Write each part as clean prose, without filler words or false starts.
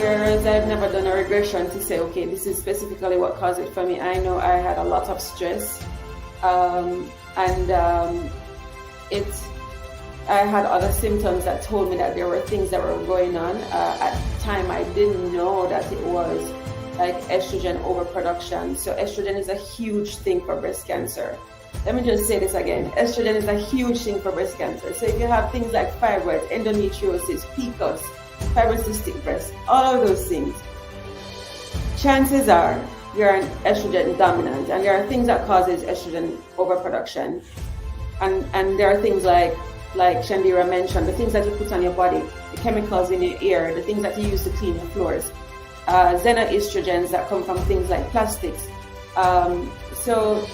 whereas I've never done a regression to say, okay, this is specifically what caused it for me. I know I had a lot of stress, I had other symptoms that told me that there were things that were going on. At the time, I didn't know that it was like estrogen overproduction. So estrogen is a huge thing for breast cancer. Let me just say this again. Estrogen is a huge thing for breast cancer. So if you have things like fibroids, endometriosis, PCOS, fibrocystic breast, all of those things, chances are you're an estrogen dominant, and there are things that causes estrogen overproduction. And there are things like Shandira mentioned, the things that you put on your body, the chemicals in your ear, the things that you use to clean your floors, xenoestrogens that come from things like plastics. So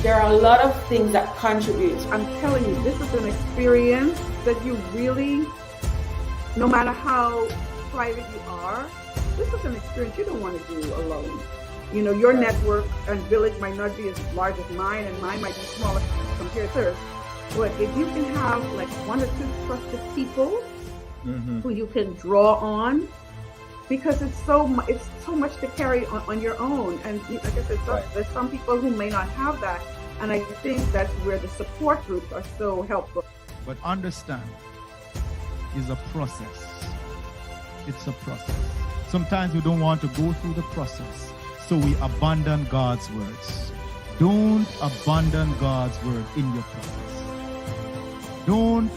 there are a lot of things that contribute. I'm telling you, this is an experience that you really, no matter how private you are, this is an experience you don't want to do alone. You know, your network and village might not be as large as mine, and mine might be smaller compared to hers. But if you can have like one or two trusted people who you can draw on, because it's so much to carry on your own. And like I said, there's some people who may not have that. And I think that's where the support groups are so helpful. But understand, it's a process. It's a process. Sometimes we don't want to go through the process, so we abandon God's words. Don't abandon God's word in your process. Don't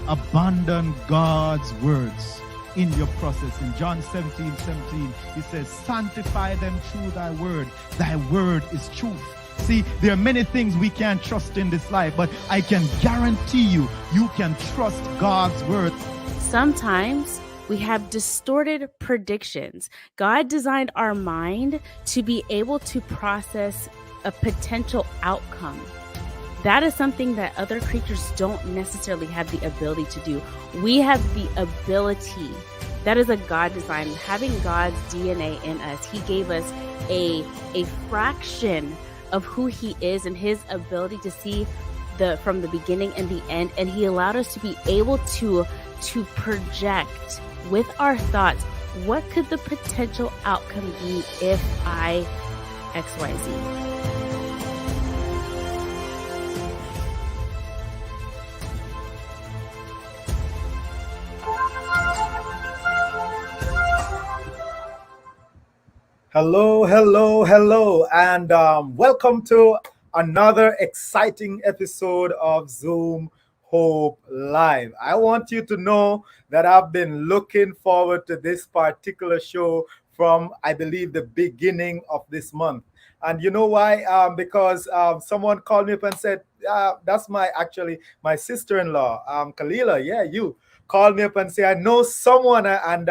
abandon God's words in your process. In John 17:17, he says, sanctify them through thy word. Thy word is truth. See, there are many things we can't trust in this life, but I can guarantee you, you can trust God's word. Sometimes we have distorted predictions. God designed our mind to be able to process a potential outcome. That is something that other creatures don't necessarily have the ability to do. We have the ability. That is a God design. Having God's DNA in us, he gave us a fraction of who he is and his ability to see from the beginning and the end. And he allowed us to be able to project with our thoughts, what could the potential outcome be if I XYZ? Hello, and welcome to another exciting episode of Zoom Hope Live. I want you to know that I've been looking forward to this particular show from, I believe, the beginning of this month. And you know why? Because someone called me up and said, that's my sister-in-law, Kalila. Yeah, you called me up and said, I know someone, and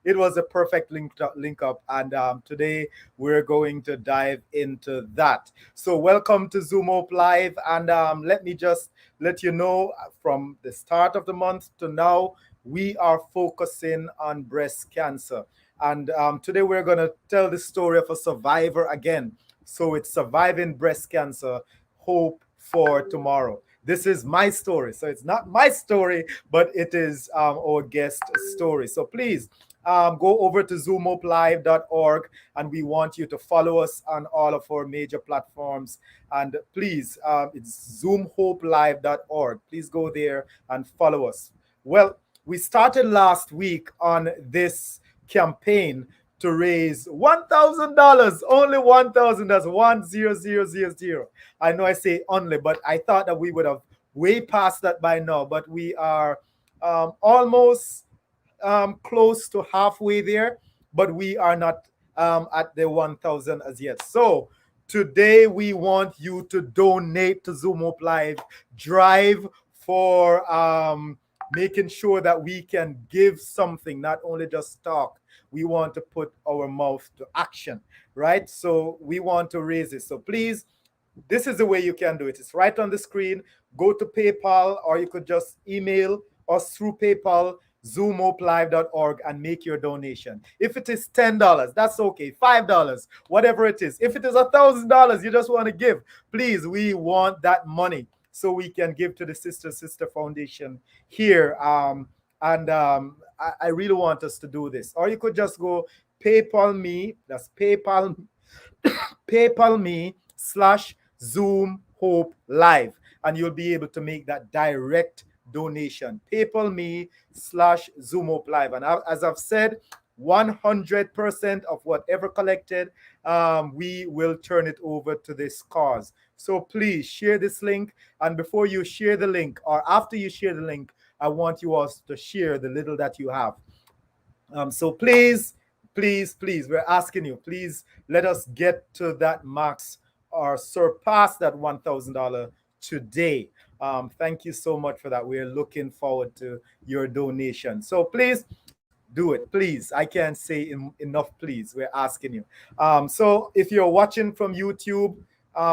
it was a perfect link up, and today we're going to dive into that. So welcome to Zoom Hope Live, and let me just let you know, from the start of the month to now, we are focusing on breast cancer. And today we're going to tell the story of a survivor again. So it's Surviving Breast Cancer, Hope for Tomorrow. This is my story. So it's not my story, but it is our guest story. So please, go over to zoomhopelive.org, and we want you to follow us on all of our major platforms. And please, it's zoomhopelive.org. Please go there and follow us. Well, we started last week on this campaign to raise $1,000, only $1,000. That's 1,000. I know I say only, but I thought that we would have way past that by now, but we are almost close to halfway there, but we are not at the 1,000 as yet. So today we want you to donate to Zoom Hope Live Drive for making sure that we can give something, not only just talk. We want to put our mouth to action, right? So we want to raise it. So please, this is the way you can do it. It's right on the screen. Go to PayPal, or you could just email us through PayPal, zoomhopelive.org, and make your donation. If it is $10, that's okay. $5, whatever it is. If it is $1,000 you just want to give, please, we want that money so we can give to the Sister Foundation here And I really want us to do this. Or you could just go PayPal me. That's PayPal me / Zoom Hope Live, and you'll be able to make that direct donation. PayPal me / Zoom Hope Live, and as I've said, 100% of whatever collected, we will turn it over to this cause. So please share this link, and before you share the link, or after you share the link, I want you all to share the little that you have. So please, we're asking you, please let us get to that max or surpass that $1,000 today. Thank you so much for that. We're looking forward to your donation. So please do it, please. I can't say enough please. We're asking you. So if you're watching from YouTube,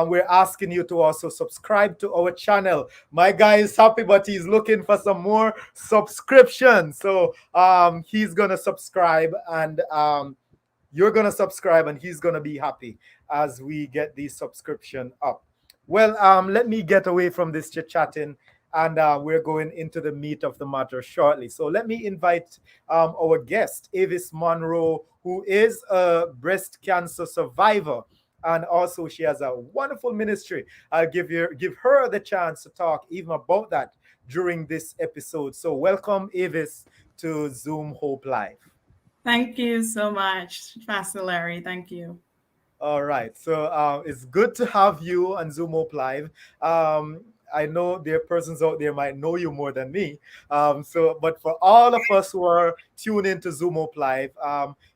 we're asking you to also subscribe to our channel. My guy is happy, but he's looking for some more subscriptions. So he's gonna subscribe, and you're gonna subscribe, and he's gonna be happy as we get the subscription up. Well, let me get away from this chit-chatting, and we're going into the meat of the matter shortly. So let me invite our guest, Avis Munroe, who is a breast cancer survivor, and also she has a wonderful ministry. I'll give her the chance to talk even about that during this episode. So welcome, Avis, to Zoom Hope Live. Thank you so much, Pastor Larry. Thank you. All right. So it's good to have you on Zoom Hope Live. I know there are persons out there might know you more than me. But for all of us who are tuned into Zoom Hope Live,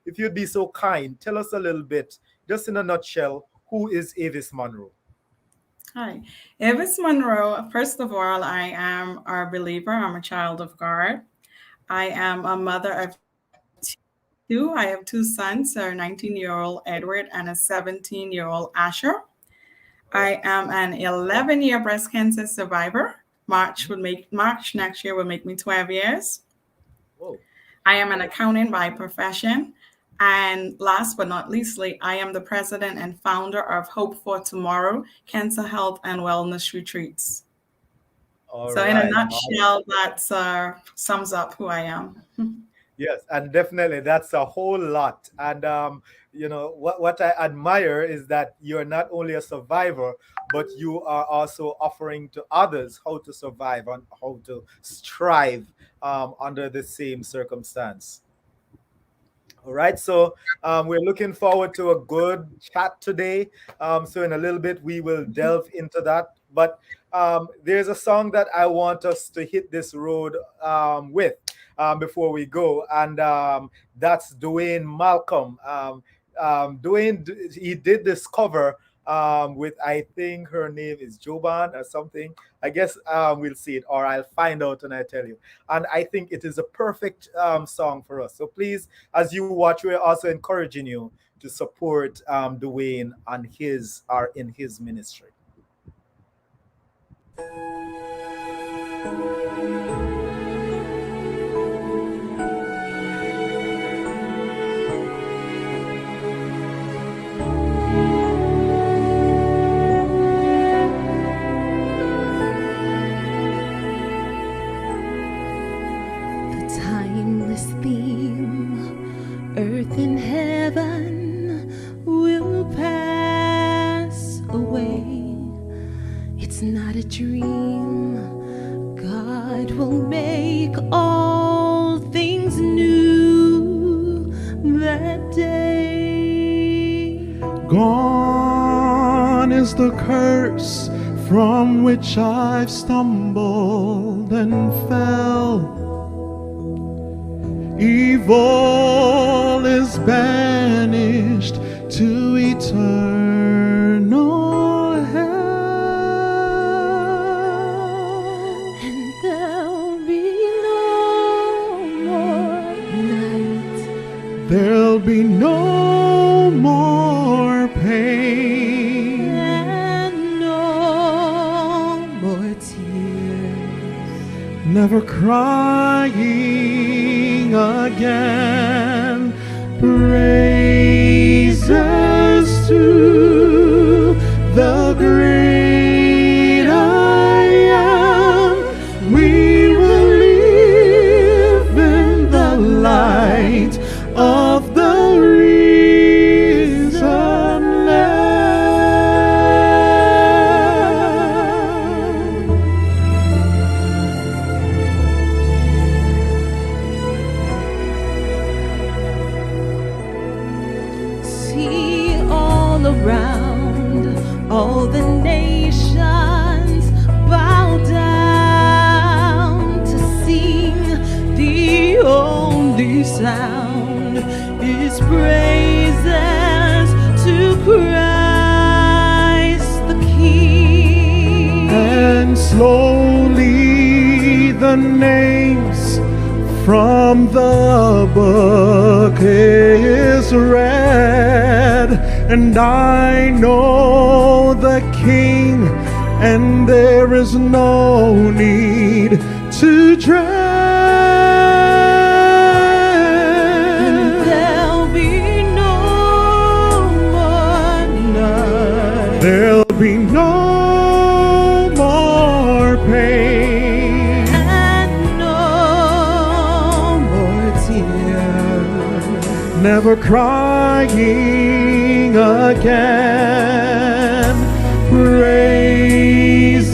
if you'd be so kind, tell us a little bit, just in a nutshell, who is Avis Munroe? Hi, Avis Munroe. First of all, I am a believer. I'm a child of God. I am a mother of two. I have two sons, a 19-year-old Edward and a 17-year-old Asher. I am an 11-year breast cancer survivor. March next year will make me 12 years. Whoa. I am an accountant by profession. And last but not leastly, I am the president and founder of Hope for Tomorrow Cancer Health and Wellness Retreats. In a nutshell, that sums up who I am. Yes, and definitely that's a whole lot. And what I admire is that you're not only a survivor, but you are also offering to others how to survive and how to strive under the same circumstance. All right, so we're looking forward to a good chat today. So in a little bit, we will delve into that. But there's a song that I want us to hit this road with before we go, and that's Dwayne Malcolm. Dwayne, he did this cover with, I think her name is Joban or something. I guess we'll see it, or I'll find out and I tell you. And I think it is a perfect song for us. So please, as you watch, we're also encouraging you to support Dwayne on in his ministry. Earth and heaven will pass away. It's not a dream. God will make all things new that day. Gone is the curse from which I've stumbled and fell. Evil is banished to eternal hell. And there'll be no more night. There'll be no more pain. And no more tears. Never crying again. Praises to the great I am. We will live all the nations bow down to sing. The only sound is praises to Christ the King. And slowly the names from the book is read, and I know the King, and there is no need to dread. And there'll be no more night. There'll be no more pain. And no more tears. Never crying again. Praises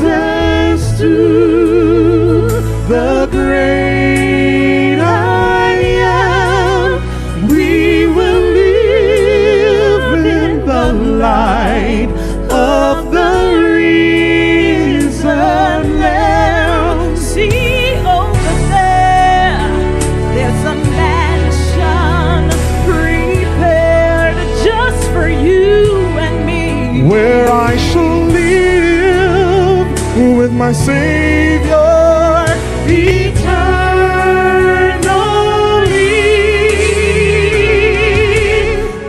to the great I am. We will live in the light of the risen Lamb. See over there, there's a mansion prepared just for you and me. Where I shall live with my Savior eternally.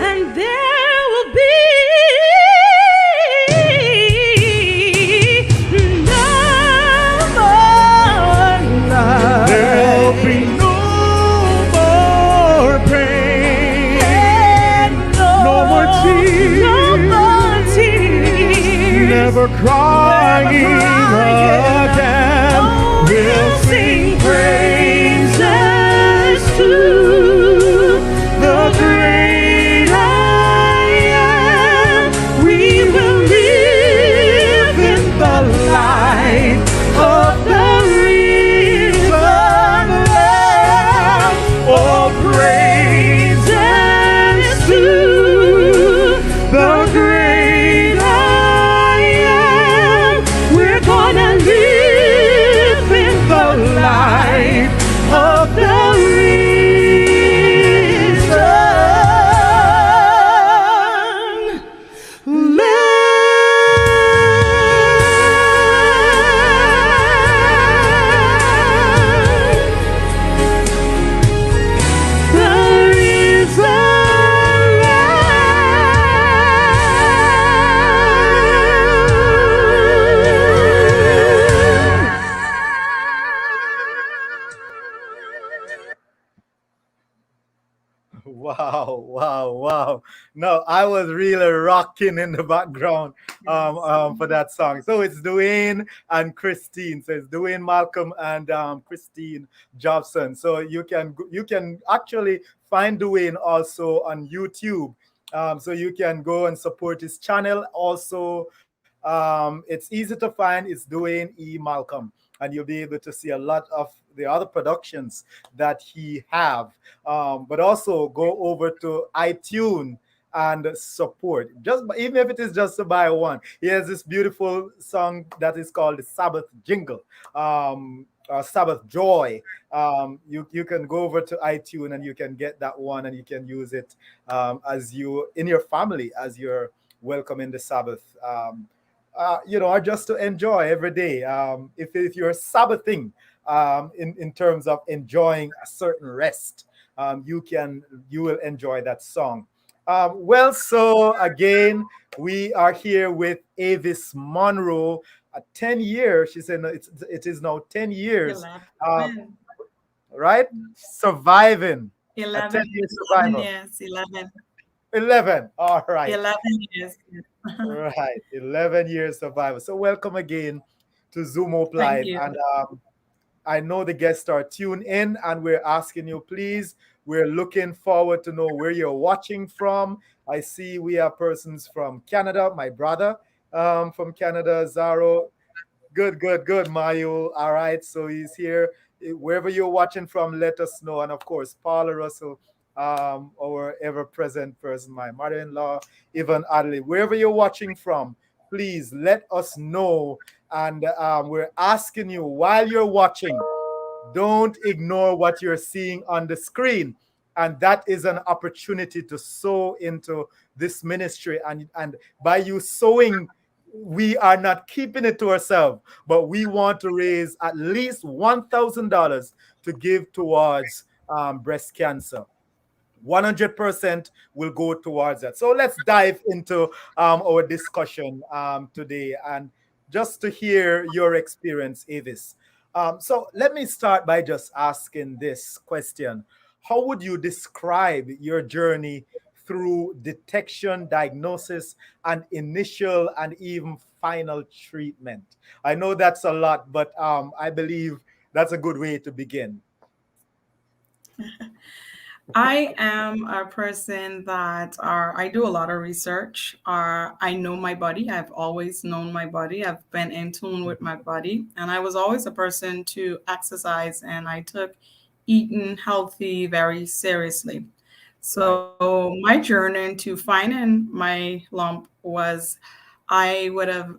And there will be no more night. There'll be no more pain, And no more tears, no more tears. never crying again. We'll sing praises to the great I am. We will live in the light of the risen Lamb. Oh, praises to the great I am. We're gonna live in the light of the risen Lamb. The risen Wow, wow, wow. No, I was really rocking in the background for that song. So it's Dwayne and Christine. So it's Dwayne Malcolm and Christine Jobson. So you can actually find Dwayne also on YouTube. So you can go and support his channel. Also, it's easy to find. It's Dwayne E. Malcolm, and you'll be able to see a lot of the other productions that he have. But also go over to iTunes and support. Just even if it is just to buy one. He has this beautiful song that is called the Sabbath Jingle. Sabbath Joy. You can go over to iTunes and you can get that one and you can use it as you in your family as you're welcoming the Sabbath. Or just to enjoy every day. If you're Sabbathing in terms of enjoying a certain rest, you will enjoy that song. So again, we are here with Avis Munroe. 10 years, she said, it is now 10 years, 11. right? Surviving. 11. 10-year survival. Yes, 11. 11. All right. 11 years. Right. 11 years survival. So welcome again to Zoom Up Live. Thank you. And I know the guests are tuned in and we're asking you, please, we're looking forward to know where you're watching from. I see we have persons from Canada, my brother from Canada, Zaro. Good, Mayu. All right, so he's here. Wherever you're watching from, let us know. And of course, Paula Russell, our ever-present person, my mother-in-law, Yvonne Adley. Wherever you're watching from, please let us know. And we're asking you, while you're watching, don't ignore what you're seeing on the screen. And that is an opportunity to sow into this ministry. And by you sowing, we are not keeping it to ourselves, but we want to raise at least $1,000 to give towards breast cancer. 100% will go towards that. So let's dive into our discussion today, and just to hear your experience, Avis. So let me start by just asking this question. How would you describe your journey through detection, diagnosis, and initial and even final treatment? I know that's a lot, but I believe that's a good way to begin. I am a person that I do a lot of research. I know my body. I've always known my body. I've been in tune with my body. And I was always a person to exercise, and I took eating healthy very seriously. Right. So my journey to finding my lump was I would have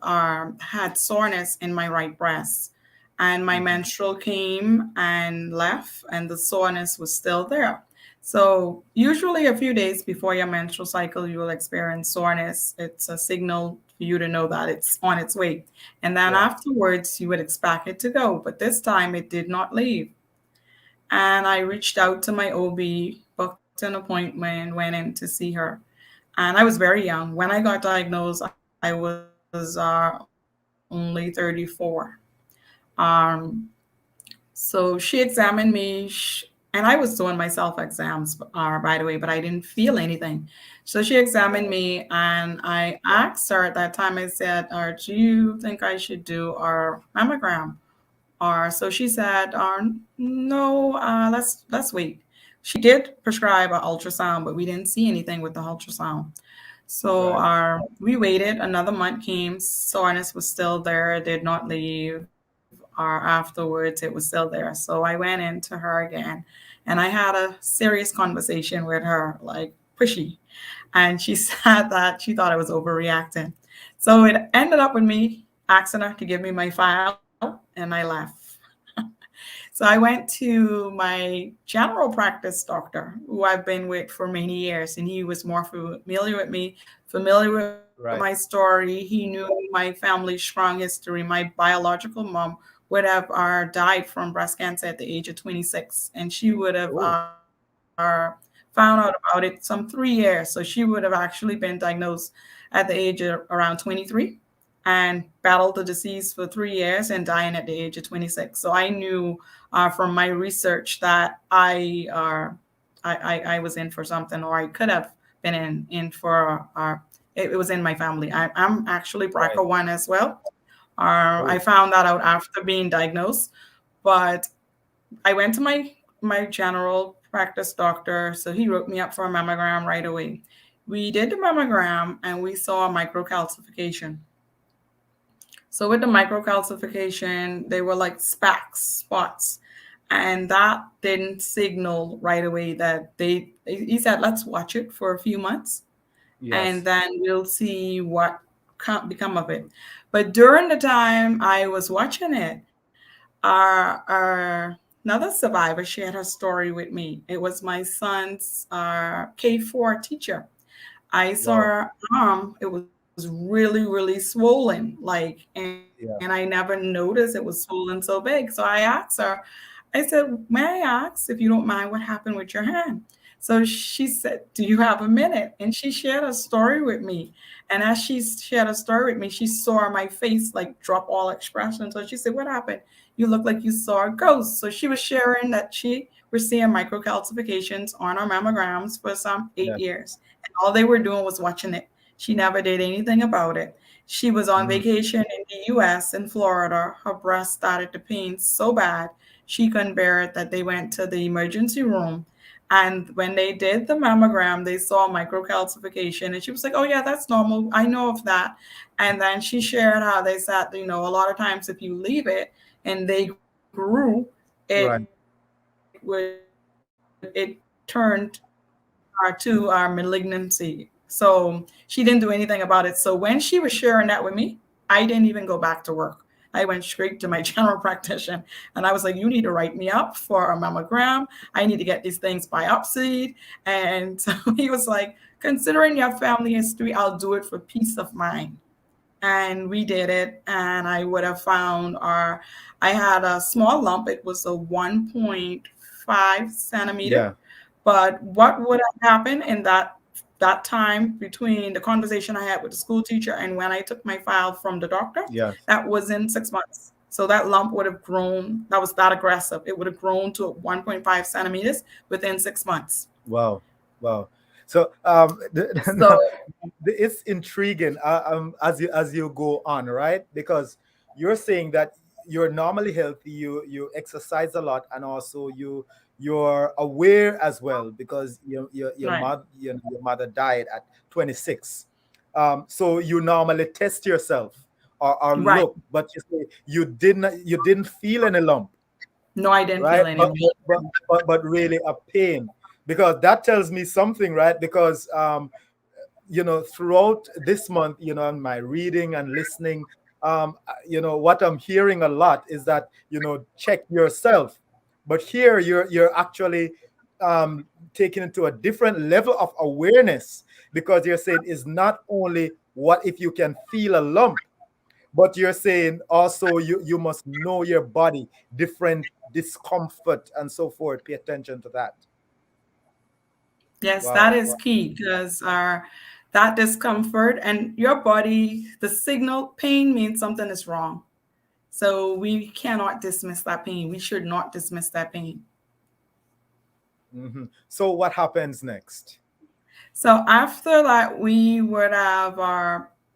had soreness in my right breast, and my Mhm. menstrual came and left, and the soreness was still there. So, usually a few days before your menstrual cycle, you will experience soreness. It's a signal for you to know that it's on its way. And then Yeah. afterwards, you would expect it to go. But this time, it did not leave. And I reached out to my OB, booked an appointment, went in to see her. And I was very young. When I got diagnosed, I was only 34. Um, so she examined me, and I was doing my self exams, by the way, but I didn't feel anything. So she examined me, and I asked her at that time, I said, do you think I should do our mammogram? Or so she said, no, let's wait. She did prescribe an ultrasound, but we didn't see anything with the ultrasound. So Right. we waited. Another month came. Soreness was still there. It did not leave. Afterwards, it was still there. So I went into her again, and I had a serious conversation with her, like pushy. And she said that she thought I was overreacting. So it ended up with me asking her to give me my file, and I left. So I went to my general practice doctor, who I've been with for many years, and he was more familiar with me, familiar with my Right. story. He knew my family's strong history. My biological mom would have died from breast cancer at the age of 26, and she would have Oh. found out about it some 3 years. So she would have actually been diagnosed at the age of around 23 and battled the disease for 3 years and dying at the age of 26. So I knew from my research that I was in for something, or I could have been in for it was in my family. I'm actually Right. BRCA1 as well. I Oh. found that out after being diagnosed, but I went to my general practice doctor, so he wrote me up for a mammogram right away. We did the mammogram, and we saw a microcalcification. So with the microcalcification, they were like specks, spots. And that didn't signal right away that he said, let's watch it for a few months, and Yes. then we'll see what can become of it. But during the time I was watching it, another survivor shared her story with me. It was my son's K4 teacher. I saw Wow. her arm. It was really, really swollen, like, and I Yeah. never noticed it was swollen so big. So I asked her, I said, may I ask, if you don't mind, what happened with your hand? So she said, do you have a minute? And she shared a story with me. And as she shared a story with me, she saw my face like drop all expression. So she said, what happened? You look like you saw a ghost. So she was sharing that she was seeing microcalcifications on her mammograms for some Yeah. 8 years. And all they were doing was watching it. She never did anything about it. She was on Mm. vacation in the US, in Florida. Her breast started to pain so bad she couldn't bear it that they went to the emergency room. And when they did the mammogram, they saw microcalcification. And she was like, oh, yeah, that's normal. I know of that. And then she shared how they said, a lot of times if you leave it and they grew, Right. it turned to our malignancy. So she didn't do anything about it. So when she was sharing that with me, I didn't even go back to work. I went straight to my general practitioner and I was like, you need to write me up for a mammogram. I need to get these things biopsied. And so he was like, considering your family history, I'll do it for peace of mind. And we did it. And I would have found I had a small lump. It was a 1.5 centimeter. Yeah. But what would have happened in that time between the conversation I had with the school teacher and when I took my file from the doctor, Yes. that was in 6 months. So that lump would have grown. That was that aggressive. It would have grown to 1.5 centimeters within 6 months. Wow. Wow. So So it's intriguing as you go on, right? Because you're saying that you're normally healthy, you exercise a lot, and also you're aware as well because your right, mother your mother died at 26. So you normally test yourself or right. look, but you say you didn't feel any lump, No, I didn't right? feel any. But really a pain, because that tells me something, right? Because throughout this month, in my reading and listening, what I'm hearing a lot is that, check yourself. But here you're actually taking it to a different level of awareness, because you're saying it's not only what if you can feel a lump, but you're saying also you must know your body, different discomfort and so forth. Pay attention to that. Yes, that Wow. is key because that discomfort and your body, the signal pain means something is wrong. So we cannot dismiss that pain. We should not dismiss that pain. So what happens next? So after that, we would have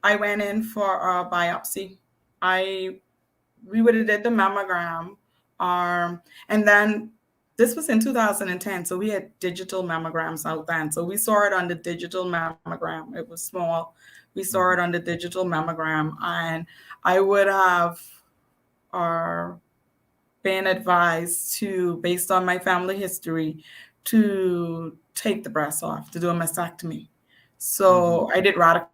I went in for a biopsy. We would have did the mammogram, and then this was in 2010. So we had digital mammograms out then. So we saw it on the digital mammogram. It was small. We saw it on the digital mammogram, and I would have been advised to, based on my family history, to take the breast off, to do a mastectomy. So I did radical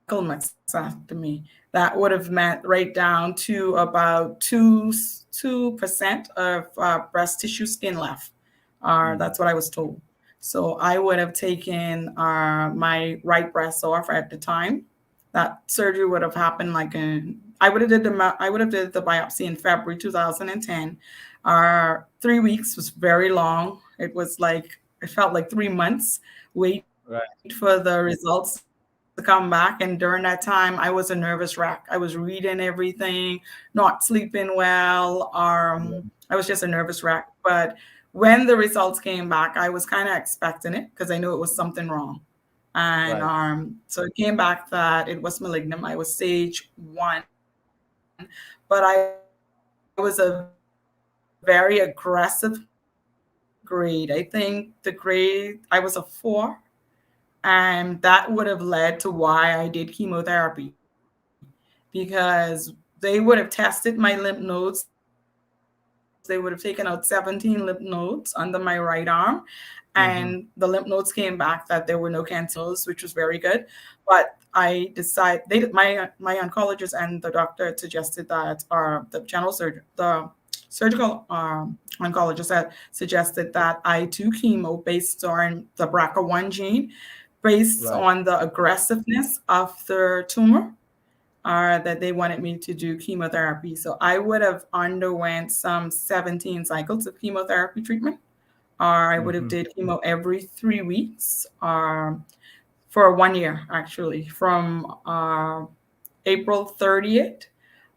mastectomy. That would have meant right down to about 2% of breast tissue skin left. That's what I was told. So I would have taken my right breast off at the time. That surgery would have happened I would have did the biopsy in February 2010. 3 weeks was very long. It felt like 3 months wait Right. for the results to come back. And during that time, I was a nervous wreck. I was reading everything, not sleeping well. I was just a nervous wreck. But when the results came back, I was kind of expecting it because I knew it was something wrong. And Right. so it came back that it was malignant. I was stage 1, but I was a very aggressive grade. I think the grade, I was a 4. And that would have led to why I did chemotherapy, because they would have tested my lymph nodes. They would have taken out 17 lymph nodes under my right arm. And the lymph nodes came back that there were no cancers, which was very good. But I decided, my oncologist and the doctor had suggested that, the surgical oncologist had suggested that I do chemo based on the BRCA1 gene, based Right. on the aggressiveness of the tumor, that they wanted me to do chemotherapy. So I would have underwent some 17 cycles of chemotherapy treatment. I would have did chemo every 3 weeks, for 1 year, actually, from April 30th,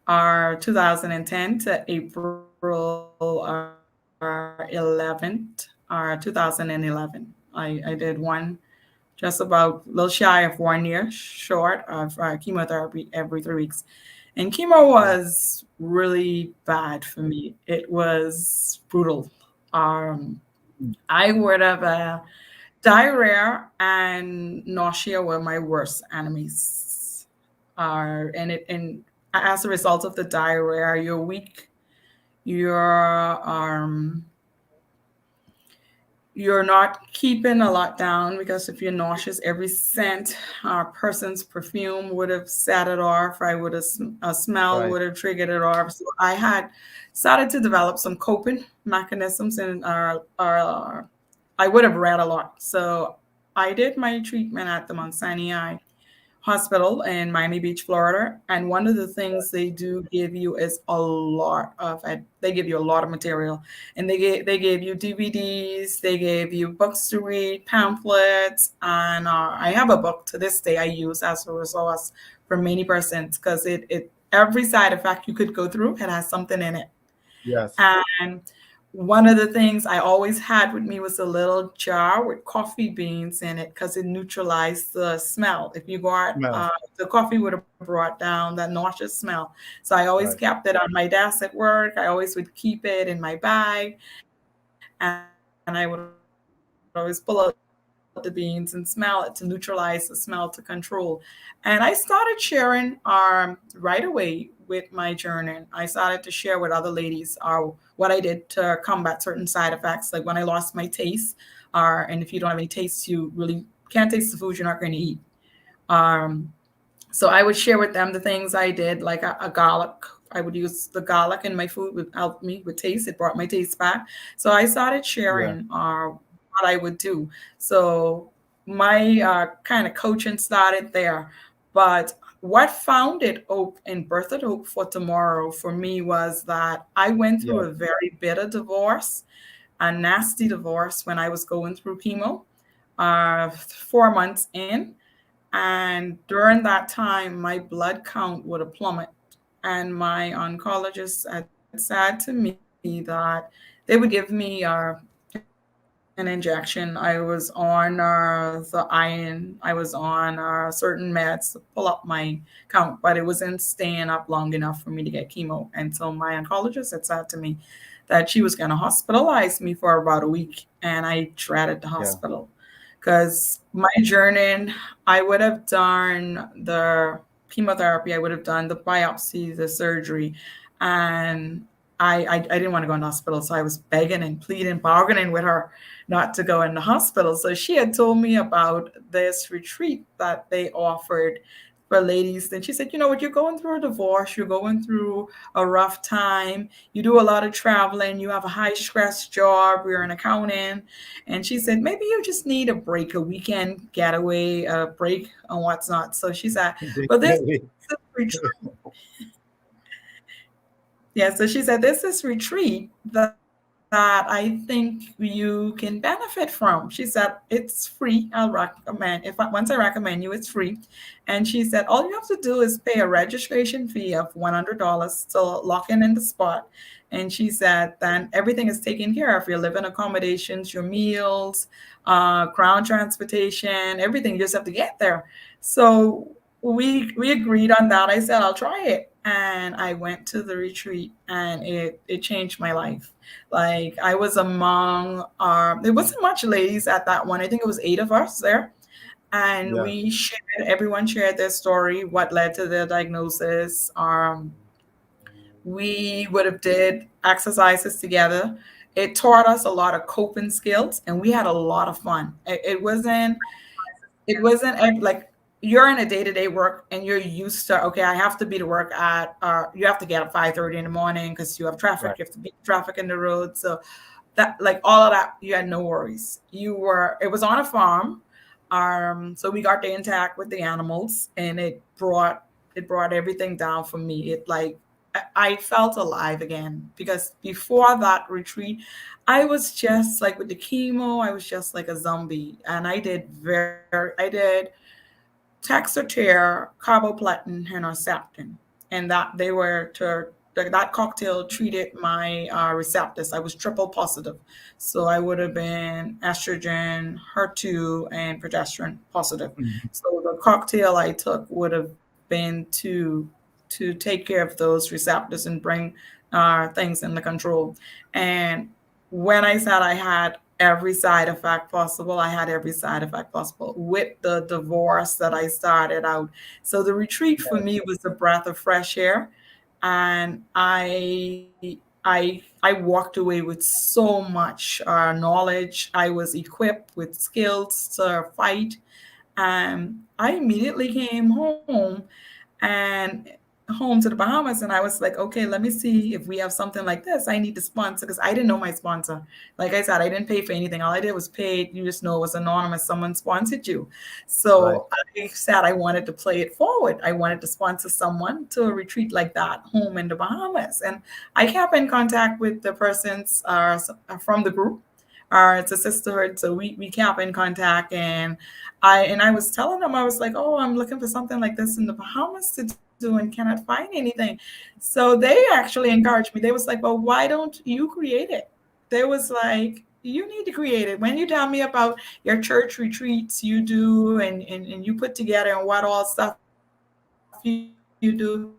2010 to April 11th, 2011. I did just about a little shy of 1 year short of chemotherapy every 3 weeks. And chemo was really bad for me. It was brutal. I would have diarrhea and nausea were my worst enemies. And as a result of the diarrhea, you're weak. You're you're not keeping a lot down, because if you're nauseous, every scent or person's perfume would have set it off. I would have a smell Right. would have triggered it off. So I had started to develop some coping mechanisms, and I would have read a lot. So I did my treatment at the Mount Sinai Hospital in Miami Beach, Florida. And one of the things they do give you is a lot of they give you a lot of material. And they gave you DVDs, they gave you books to read, pamphlets, and I have a book to this day I use as a resource for many persons, because it every side effect you could go through, it has something in it. Yes. And one of the things I always had with me was a little jar with coffee beans in it, because it neutralized the smell. If you got Smell. the coffee would have brought down that nauseous smell. So I always Right. kept it on my desk at work. I always would keep it in my bag, and I would always pull out the beans and smell it to neutralize the smell, to control. And I started sharing right away with my journey. I started to share with other ladies what I did to combat certain side effects, like when I lost my taste. And if you don't have any taste, you really can't taste the food you're not going to eat. So I would share with them the things I did, like a garlic. I would use the garlic in my food would help me with taste. It brought my taste back. So I started Yeah. sharing what I would do. So my kind of coaching started there. But what founded hope and birthed hope for tomorrow for me was that I went through Yeah. a very bitter divorce, a nasty divorce, when I was going through chemo, 4 months in. And during that time, my blood count would have plummeted. And my oncologist had said to me that they would give me an injection. I was on the iron. I was on certain meds to pull up my count, but it wasn't staying up long enough for me to get chemo. And so my oncologist had said to me that she was going to hospitalize me for about a week. And I dreaded the Yeah. hospital, because my journey, I would have done the chemotherapy, I would have done the biopsy, the surgery, and I didn't want to go in the hospital. So I was begging and pleading, bargaining with her not to go in the hospital. So she had told me about this retreat that they offered for ladies. And she said, you know what, you're going through a divorce, you're going through a rough time, you do a lot of traveling, you have a high stress job, you're an accountant. And she said, maybe you just need a break, a weekend getaway, a break and what's not. So she said, but this retreat, yeah, so she said, this is retreat that I think you can benefit from. She said, it's free. I'll recommend, once I recommend you, it's free. And she said, all you have to do is pay a registration fee of $100 to lock in the spot. And she said, then everything is taken care of. Your living accommodations, your meals, ground transportation, everything. You just have to get there. So we agreed on that. I said, I'll try it. And I went to the retreat, and it changed my life. Like, I was among there wasn't much ladies at that one. I think it was 8 of us there. And Yeah. everyone shared their story, what led to their diagnosis. We would have did exercises together. It taught us a lot of coping skills, and we had a lot of fun. It wasn't like you're in a day-to-day work and you're used to, okay, I have to be to work at, you have to get up 5:30 in the morning because you have traffic, Right. you have to beat traffic in the road. So that, like, all of that, you had no worries. It was on a farm. So we got to interact with the animals, and it brought everything down for me. I felt alive again, because before that retreat, I was just like, with the chemo, I was just like a zombie. And I did Taxotere, carboplatin, and Herceptin, and that cocktail treated my receptors. I was triple positive, so I would have been estrogen, HER2, and progesterone positive. Mhm. So the cocktail I took would have been to take care of those receptors and bring things under control. And when I said I had every side effect possible, I had every side effect possible with the divorce that I started out. So the retreat for me was a breath of fresh air. And I I walked away with so much knowledge. I was equipped with skills to fight. I immediately came and home to the Bahamas, and I was like, okay, let me see if we have something like this. I need to sponsor because I didn't know my sponsor. Like I said, I didn't pay for anything. All I did was paid. You just know it was anonymous. Someone sponsored you. Right. So I said I wanted to play it forward. I wanted to sponsor someone to a retreat like that home in the Bahamas. And I kept in contact with the persons from the group. It's a sisterhood, so we kept in contact, and I was telling them, I was like, oh, I'm looking for something like this in the Bahamas to do and cannot find anything. So they actually encouraged me. They was like, well, why don't you create it? They was like, you need to create it. When you tell me about your church retreats you do and you put together and what all stuff you do,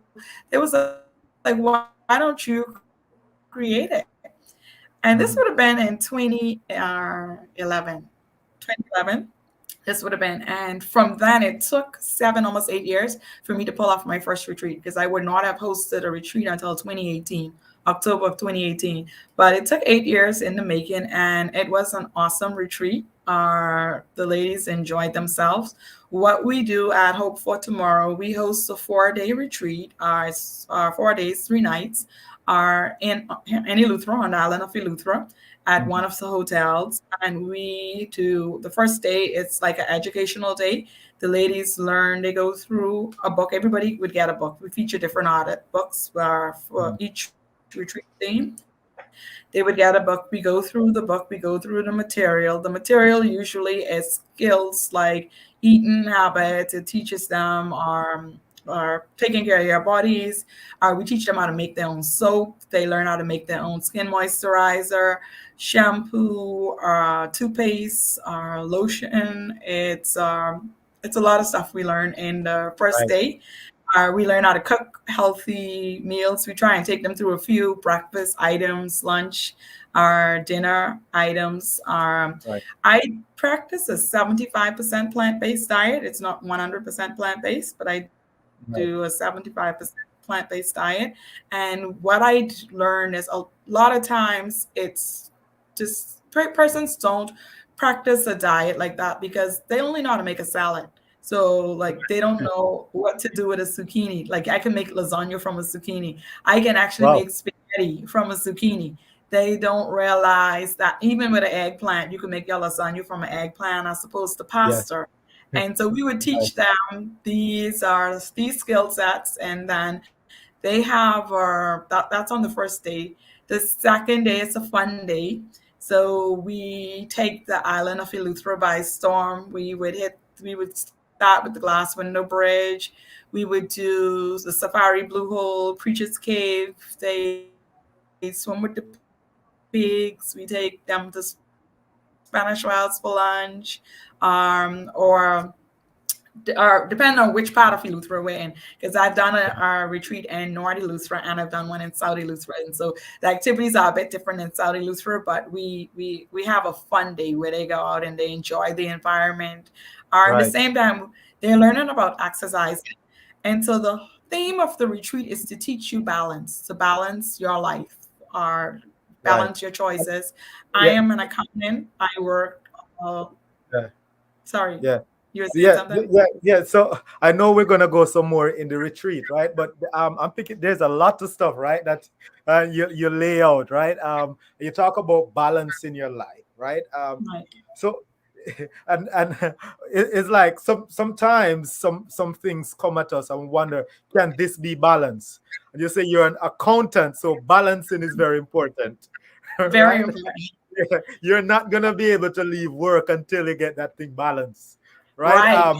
it was like, why don't you create it? And this would have been in 2011. This would have been. And from then, it took 7, almost 8 years for me to pull off my first retreat, because I would not have hosted a retreat until 2018, October of 2018. But it took 8 years in the making, and it was an awesome retreat. The ladies enjoyed themselves. What we do at Hope for Tomorrow, we host a 4-day retreat, 4 days, 3 nights, are in Eleuthera, on the island of Eleuthera, at one of the hotels. And we do the first day, it's like an educational day. The ladies learn, they go through a book. Everybody would get a book. We feature different audit books for each retreat theme. They would get a book. We go through the book. We go through the material. The material usually is skills like eating habits. It teaches them are taking care of your bodies. We teach them how to make their own soap. They learn how to make their own skin moisturizer, shampoo, toothpaste, lotion. It's a lot of stuff we learn in the first day. We learn how to cook healthy meals. We try and take them through a few breakfast items, lunch, our dinner items. I practice a 75% plant-based diet. It's not 100% plant-based, but I do a 75% plant-based diet. And what I learned is a lot of times it's just persons don't practice a diet like that because they only know how to make a salad. So like they don't know what to do with a zucchini. Like I can make lasagna from a zucchini. I can actually make spaghetti from a zucchini. They don't realize that even with an eggplant, you can make your lasagna from an eggplant as opposed to pasta. And so we would teach them these skill sets, and then they have that's on the first day. The second day is a fun day. So we take the island of Eleuthera by storm. We would start with the Glass Window Bridge. We would do the Safari Blue Hole, Preacher's Cave. They swim with the pigs. We take them to Spanish Wells for lunch, or depending on which part of Eleuthera we're in, because I've done a retreat in North Eleuthera and I've done one in South Eleuthera, and so the activities are a bit different in South Eleuthera, but we have a fun day where they go out and they enjoy the environment. At the same time, they're learning about exercising, and so the theme of the retreat is to teach you balance, to balance your life, or balance your choices. I am an accountant. I work. Sorry. You were saying something? So I know we're gonna go some more in the retreat, right? But I'm thinking there's a lot of stuff, right, that you lay out, right? You talk about balance in your life, right? So and it's like sometimes some things come at us and we wonder, can this be balance? And you say you're an accountant, so balancing is very important. Very important. You're not gonna be able to leave work until you get that thing balanced. Right.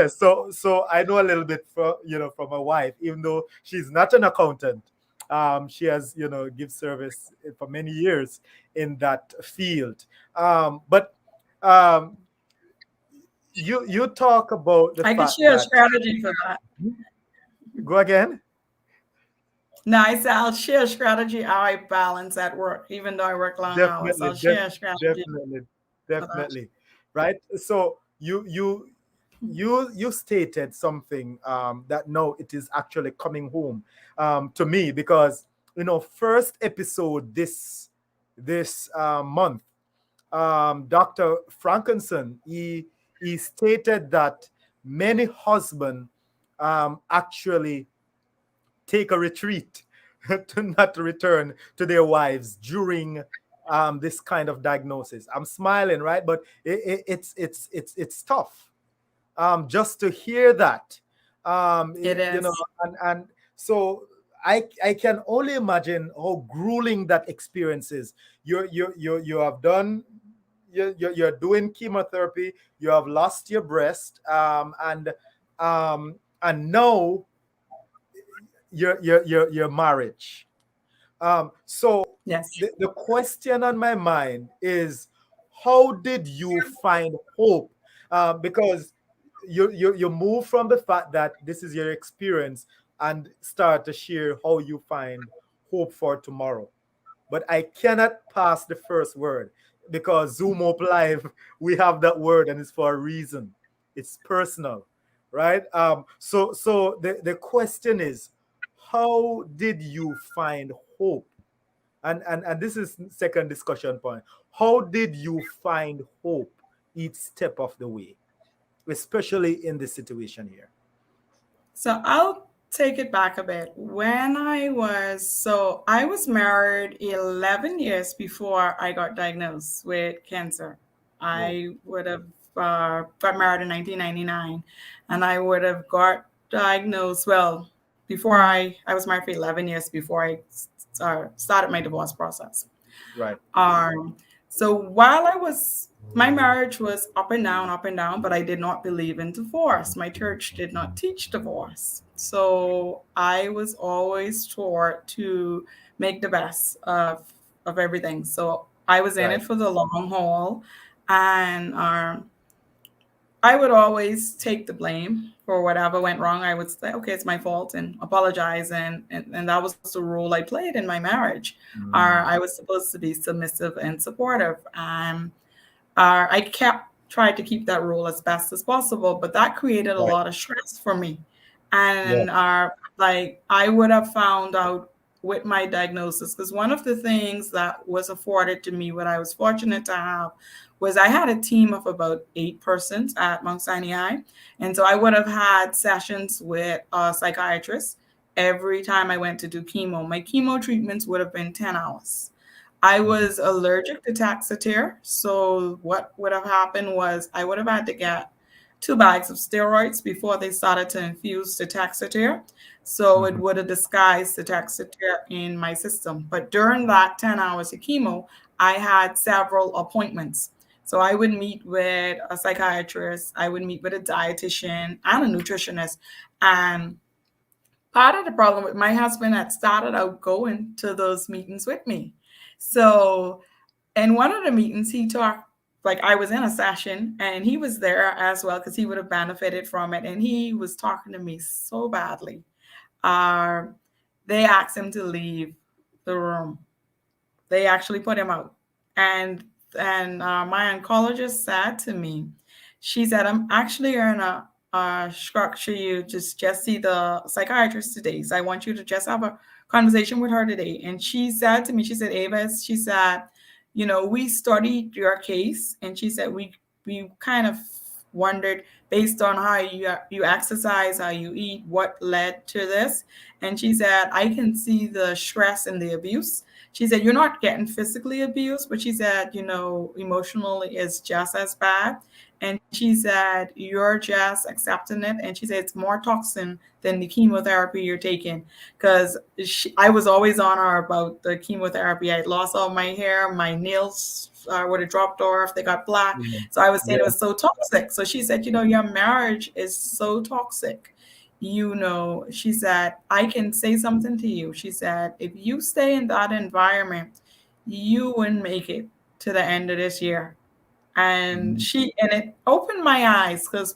So I know a little bit from my wife, even though she's not an accountant. She has give service for many years in that field. But you talk about the I could share a strategy for that. Go again. No, I said I'll share a strategy how I balance at work, even though I work long hours. I'll share a strategy. Definitely. Right. So you stated something that now it is actually coming home to me, because first episode this month, Dr. Frankenson, he stated that many husbands actually take a retreat to not return to their wives during this kind of diagnosis. I'm smiling, right? But it's tough just to hear that. It is. And so I can only imagine how grueling that experience is. You have done you're doing chemotherapy. You have lost your breast, and now your marriage. So Yes. the question on my mind is, how did you find hope? Because you move from the fact that this is your experience and start to share how you find hope for tomorrow. But I cannot pass the first word, because Zoom Up Live, we have that word and it's for a reason. It's personal, right? So the question is, how did you find hope? And this is second discussion point. How did you find hope each step of the way, especially in this situation here? So I'll take it back a bit. I was married 11 years before I got diagnosed with cancer. Whoa. I would have got married in 1999, and I would have got diagnosed, well, before I was married for 11 years before I started my divorce process. Right. So while my marriage was up and down, but I did not believe in divorce. My church did not teach divorce. So I was always taught to make the best of everything. So I was in Right. it for the long haul. And I would always take the blame for whatever went wrong. I would say, okay, it's my fault, and apologize. And that was the role I played in my marriage. I was supposed to be submissive and supportive. I tried to keep that role as best as possible, but that created a Right. lot of stress for me. Yeah. And like I would have found out with my diagnosis, because one of the things that was afforded to me, what I was fortunate to have, was I had a team of about 8 persons at Mount Sinai. And so I would have had sessions with a psychiatrist every time I went to do chemo. My chemo treatments would have been 10 hours. I was allergic to Taxotere. So what would have happened was I would have had to get 2 bags of steroids before they started to infuse the Taxotere. So it would have disguised the Taxotere in my system. But during that 10 hours of chemo, I had several appointments. So I would meet with a psychiatrist, I would meet with a dietitian and a nutritionist. And part of the problem with my husband had started out going to those meetings with me. So in one of the meetings, he talked, like I was in a session and he was there as well because he would have benefited from it. And he was talking to me so badly. They asked him to leave the room. They actually put him out. And my oncologist said to me, she said, I'm actually going to structure you just see the psychiatrist today. So I want you to just have a conversation with her today. And she said to me, she said, Avis, she said, we studied your case. And she said, we kind of wondered based on how you exercise, how you eat, what led to this. And she said, I can see the stress and the abuse. She said, you're not getting physically abused, but she said, emotionally is just as bad. And she said, you're just accepting it. And she said, it's more toxin than the chemotherapy you're taking. Because I was always on her about the chemotherapy. I lost all my hair, my nails would have dropped off, they got black. So I was saying it was so toxic. So she said, your marriage is so toxic. She said, I can say something to you. She said, if you stay in that environment, you wouldn't make it to the end of this year. And it opened my eyes, because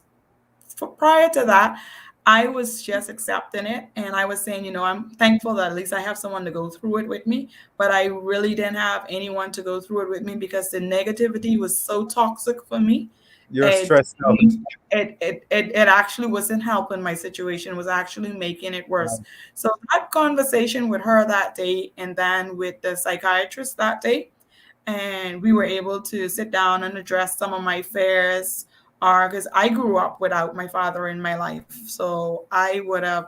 prior to that, I was just accepting it. And I was saying, I'm thankful that at least I have someone to go through it with me. But I really didn't have anyone to go through it with me because the negativity was so toxic for me. You're it stressed out. it actually wasn't helping my situation, it was actually making it worse. Right. So that conversation with her that day, and then with the psychiatrist that day, and we were able to sit down and address some of my fears, because I grew up without my father in my life, so I would have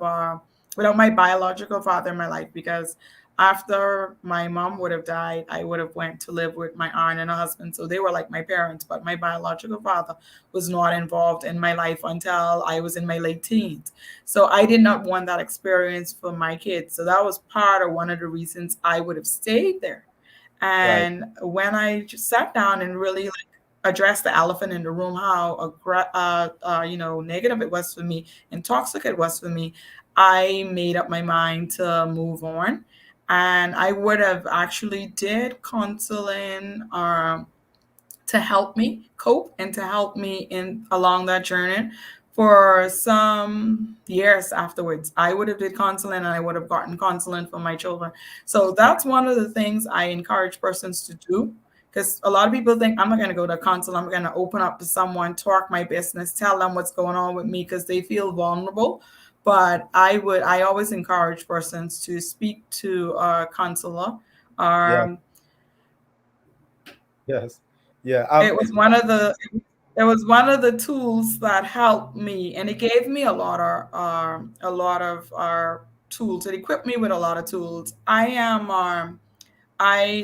without my biological father in my life, because after my mom would have died, I would have went to live with my aunt and her husband, so they were like my parents, but my biological father was not involved in my life until I was in my late teens. So I did not want that experience for my kids, so that was part of one of the reasons I would have stayed there. Right. And when I just sat down and really like addressed the elephant in the room, how negative it was for me and toxic it was for me, I made up my mind to move on. And I would have actually did counseling to help me cope and to help me in along that journey for some years afterwards. I would have did counseling and I would have gotten counseling for my children. So that's one of the things I encourage persons to do, because a lot of people think I'm not going to go to a counselor, I'm going to open up to someone, talk my business, tell them what's going on with me, because they feel vulnerable. But I always encourage persons to speak to a counselor. Yeah. um, Yes. Yeah. it was one of the it was one of the tools that helped me, and it gave me a lot of tools. It equipped me with a lot of tools. I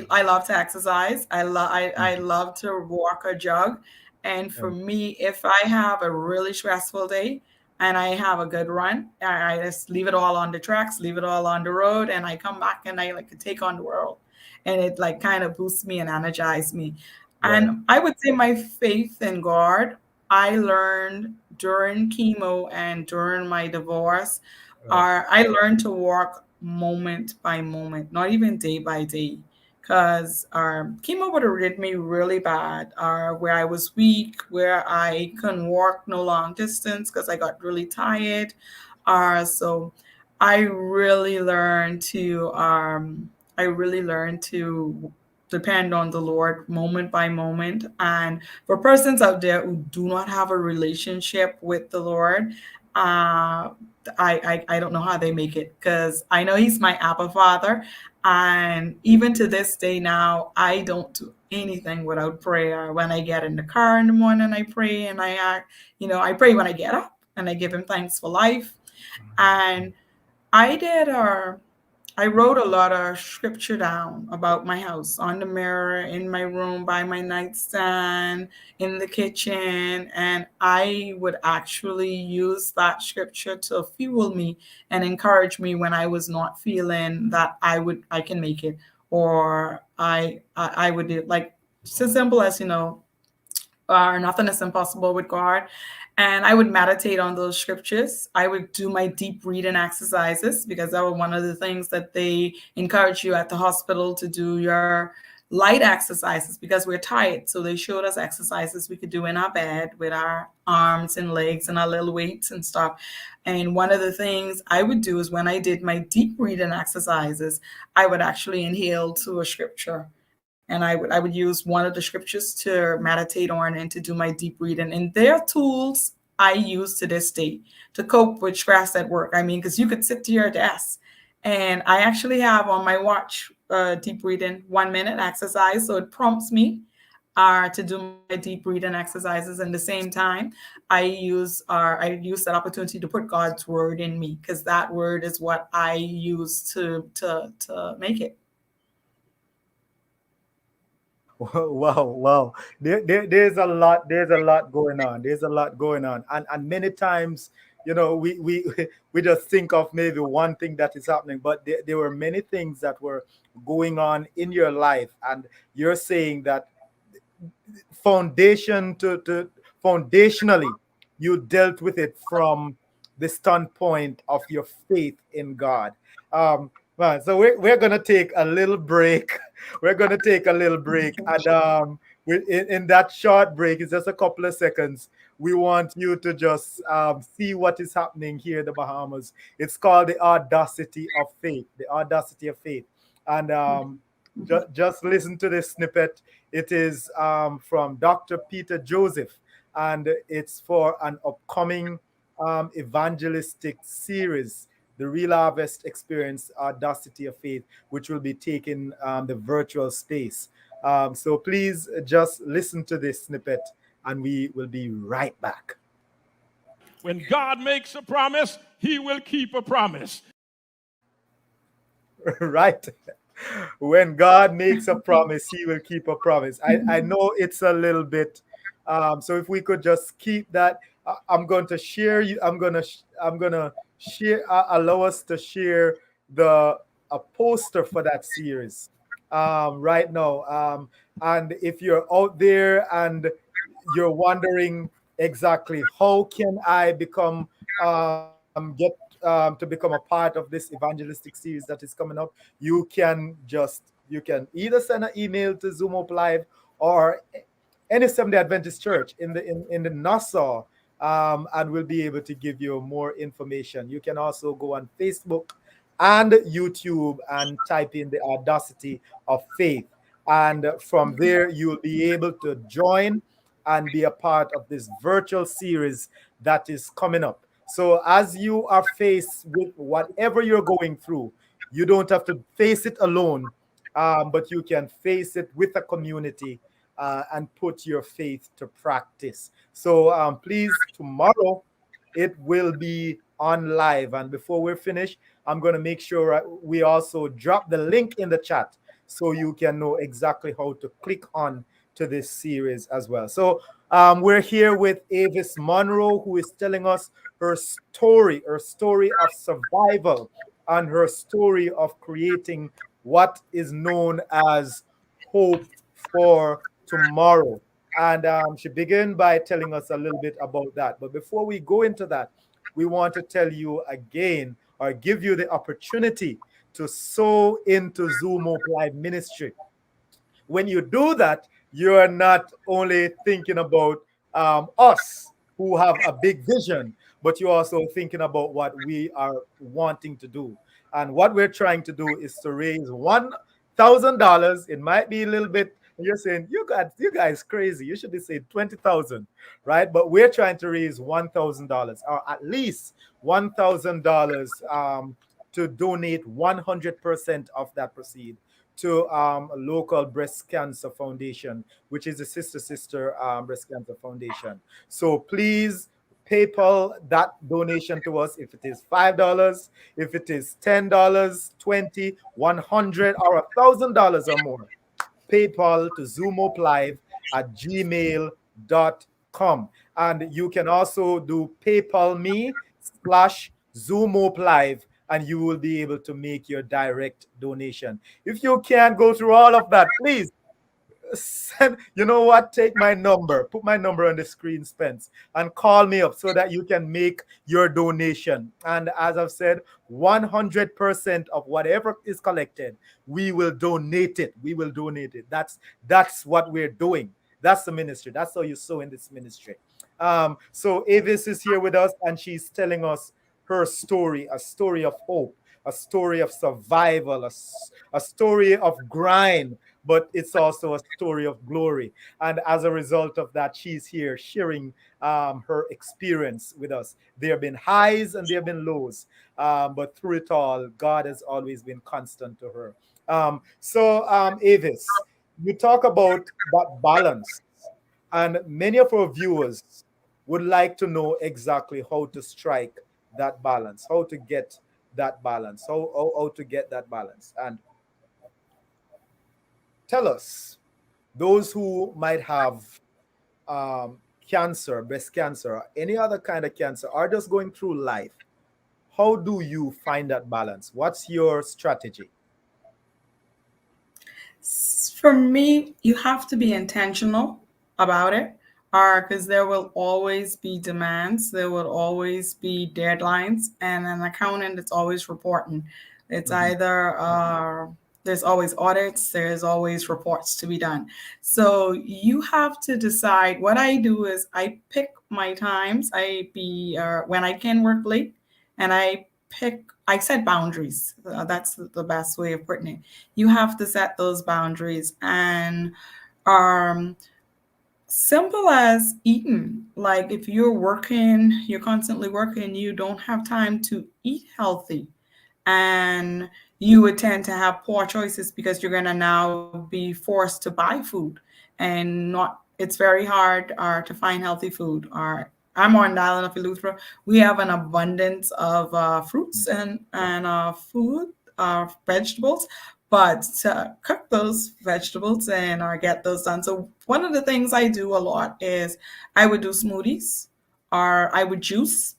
love to exercise. I love to walk or jog. And for me, if I have a really stressful day and I have a good run, I just leave it all on the tracks, leave it all on the road, and I come back and I like to take on the world. And it like kind of boosts me and energizes me. Right. And I would say my faith in God, I learned during chemo and during my divorce, Right. I learned to walk moment by moment, not even day by day, because chemo would have hit me really bad, where I was weak, where I couldn't walk no long distance because I got really tired. So I really learned to depend on the Lord moment by moment. And for persons out there who do not have a relationship with the Lord, I don't know how they make it, because I know He's my Abba Father. And even to this day now, I don't do anything without prayer. When I get in the car in the morning, I pray, and I pray when I get up, and I give Him thanks for life. And I did I wrote a lot of scripture down about my house on the mirror, in my room, by my nightstand, in the kitchen. And I would actually use that scripture to fuel me and encourage me when I was not feeling that I can make it. Or I would do like so simple as, nothing is impossible with God. And I would meditate on those scriptures. I would do my deep reading exercises, because that was one of the things that they encourage you at the hospital to do, your light exercises, because we're tired. So they showed us exercises we could do in our bed with our arms and legs and our little weights and stuff. And one of the things I would do is when I did my deep reading exercises, I would actually inhale to a scripture, and I would use one of the scriptures to meditate on and to do my deep reading. And they're tools I use to this day to cope with stress at work. I mean, because you could sit to your desk, and I actually have on my watch deep reading 1 minute exercise, so it prompts me to do my deep breathing exercises. And the same time, I use that opportunity to put God's word in me, because that word is what I use to make it. Wow, wow. There's a lot. There's a lot going on. There's a lot going on, and many times, we we just think of maybe one thing that is happening, but there were many things that were going on in your life, and you're saying that foundation to foundationally you dealt with it from the standpoint of your faith in God. Well, so we're gonna take a little break. We're gonna take a little break, and in that short break, it's just a couple of seconds. We want you to just see what is happening here in the Bahamas. It's called the audacity of faith. The audacity of faith, and just listen to this snippet. It is from Dr. Peter Joseph, and it's for an upcoming evangelistic series, the Real Harvest Experience, Audacity of Faith, which will be taking the virtual space. So please just listen to this snippet, and we will be right back. When God makes a promise, he will keep a promise. Right. When God makes a promise, he will keep a promise. I know it's a little bit, so if we could just keep that. I'm going to share you, I'm gonna share, allow us to share the a poster for that series right now. And if you're out there and you're wondering exactly how can I become get to become a part of this evangelistic series that is coming up, you can either send an email to Zoom Up Live or any Seventh-day Adventist church in the Nassau, and we'll be able to give you more information. You can also go on Facebook and YouTube and type in the Audacity of Faith, and from there you'll be able to join and be a part of this virtual series that is coming up. So as you are faced with whatever you're going through, you don't have to face it alone, but you can face it with a community and put your faith to practice. So please, tomorrow it will be on live. And before we're finished, I'm going to make sure we also drop the link in the chat so you can know exactly how to click on to this series as well. So we're here with Avis Munroe, who is telling us her story of survival and her story of creating what is known as hope for tomorrow. And she began by telling us a little bit about that. But before we go into that, we want to tell you again, or give you the opportunity to sow into Zoom Up Live Ministry. When you do that, you are not only thinking about us who have a big vision, but you're also thinking about what we are wanting to do. And what we're trying to do is to raise $1,000. It might be a little bit, you're saying, you guys crazy. You should be saying 20,000, right? But we're trying to raise $1,000, or at least $1,000, to donate 100% of that proceed to a local breast cancer foundation, which is the Sister Breast Cancer Foundation. So please PayPal that donation to us. If it is $5, if it is $10, $20, $100, or $1,000 or more, PayPal to zoomoplive@gmail.com. And you can also do PayPal me/ZoomOpLive, and you will be able to make your direct donation. If you can't go through all of that, please send, you know what, take my number, put my number on the screen, Spence, and call me up so that you can make your donation. And as I've said, 100% of whatever is collected, we will donate it. That's what we're doing. That's the ministry. That's how you sow in this ministry. So Avis is here with us, and she's telling us her story, a story of hope, a story of survival, a story of grind, but it's also a story of glory. And as a result of that, she's here sharing her experience with us. There have been highs and there have been lows, but through it all, God has always been constant to her. Avis, you talk about that balance, and many of our viewers would like to know exactly how to strike that balance, how to get that balance, how to get that balance. And tell us, those who might have cancer, breast cancer, or any other kind of cancer, are just going through life, how do you find that balance? What's your strategy? For me, you have to be intentional about it, because there will always be demands, there will always be deadlines, and an accountant is always reporting. It's either there's always audits, there's always reports to be done. So you have to decide. What I do is I pick my times. When I can work late, and I set boundaries. That's the best way of putting it. You have to set those boundaries, and Simple as eating. Like if you're working, you're constantly working, you don't have time to eat healthy. And you would tend to have poor choices because you're going to now be forced to buy food and not, it's very hard to find healthy food. Or I'm on the island of Eleuthera. We have an abundance of fruits and food, vegetables, but to cook those vegetables and get those done. So one of the things I do a lot is I would do smoothies or I would juice.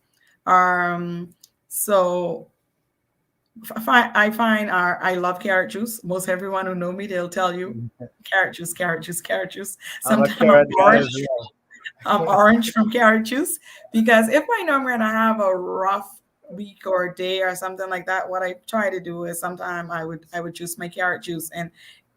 So I find I love carrot juice. Most everyone who know me, they'll tell you carrot juice, carrot juice, carrot juice. I'm a Sometimes I'm carrot guy as orange. well. I'm orange from carrot juice because if I know I'm going to have a rough week or day or something like that, what I try to do is sometimes I would juice my carrot juice and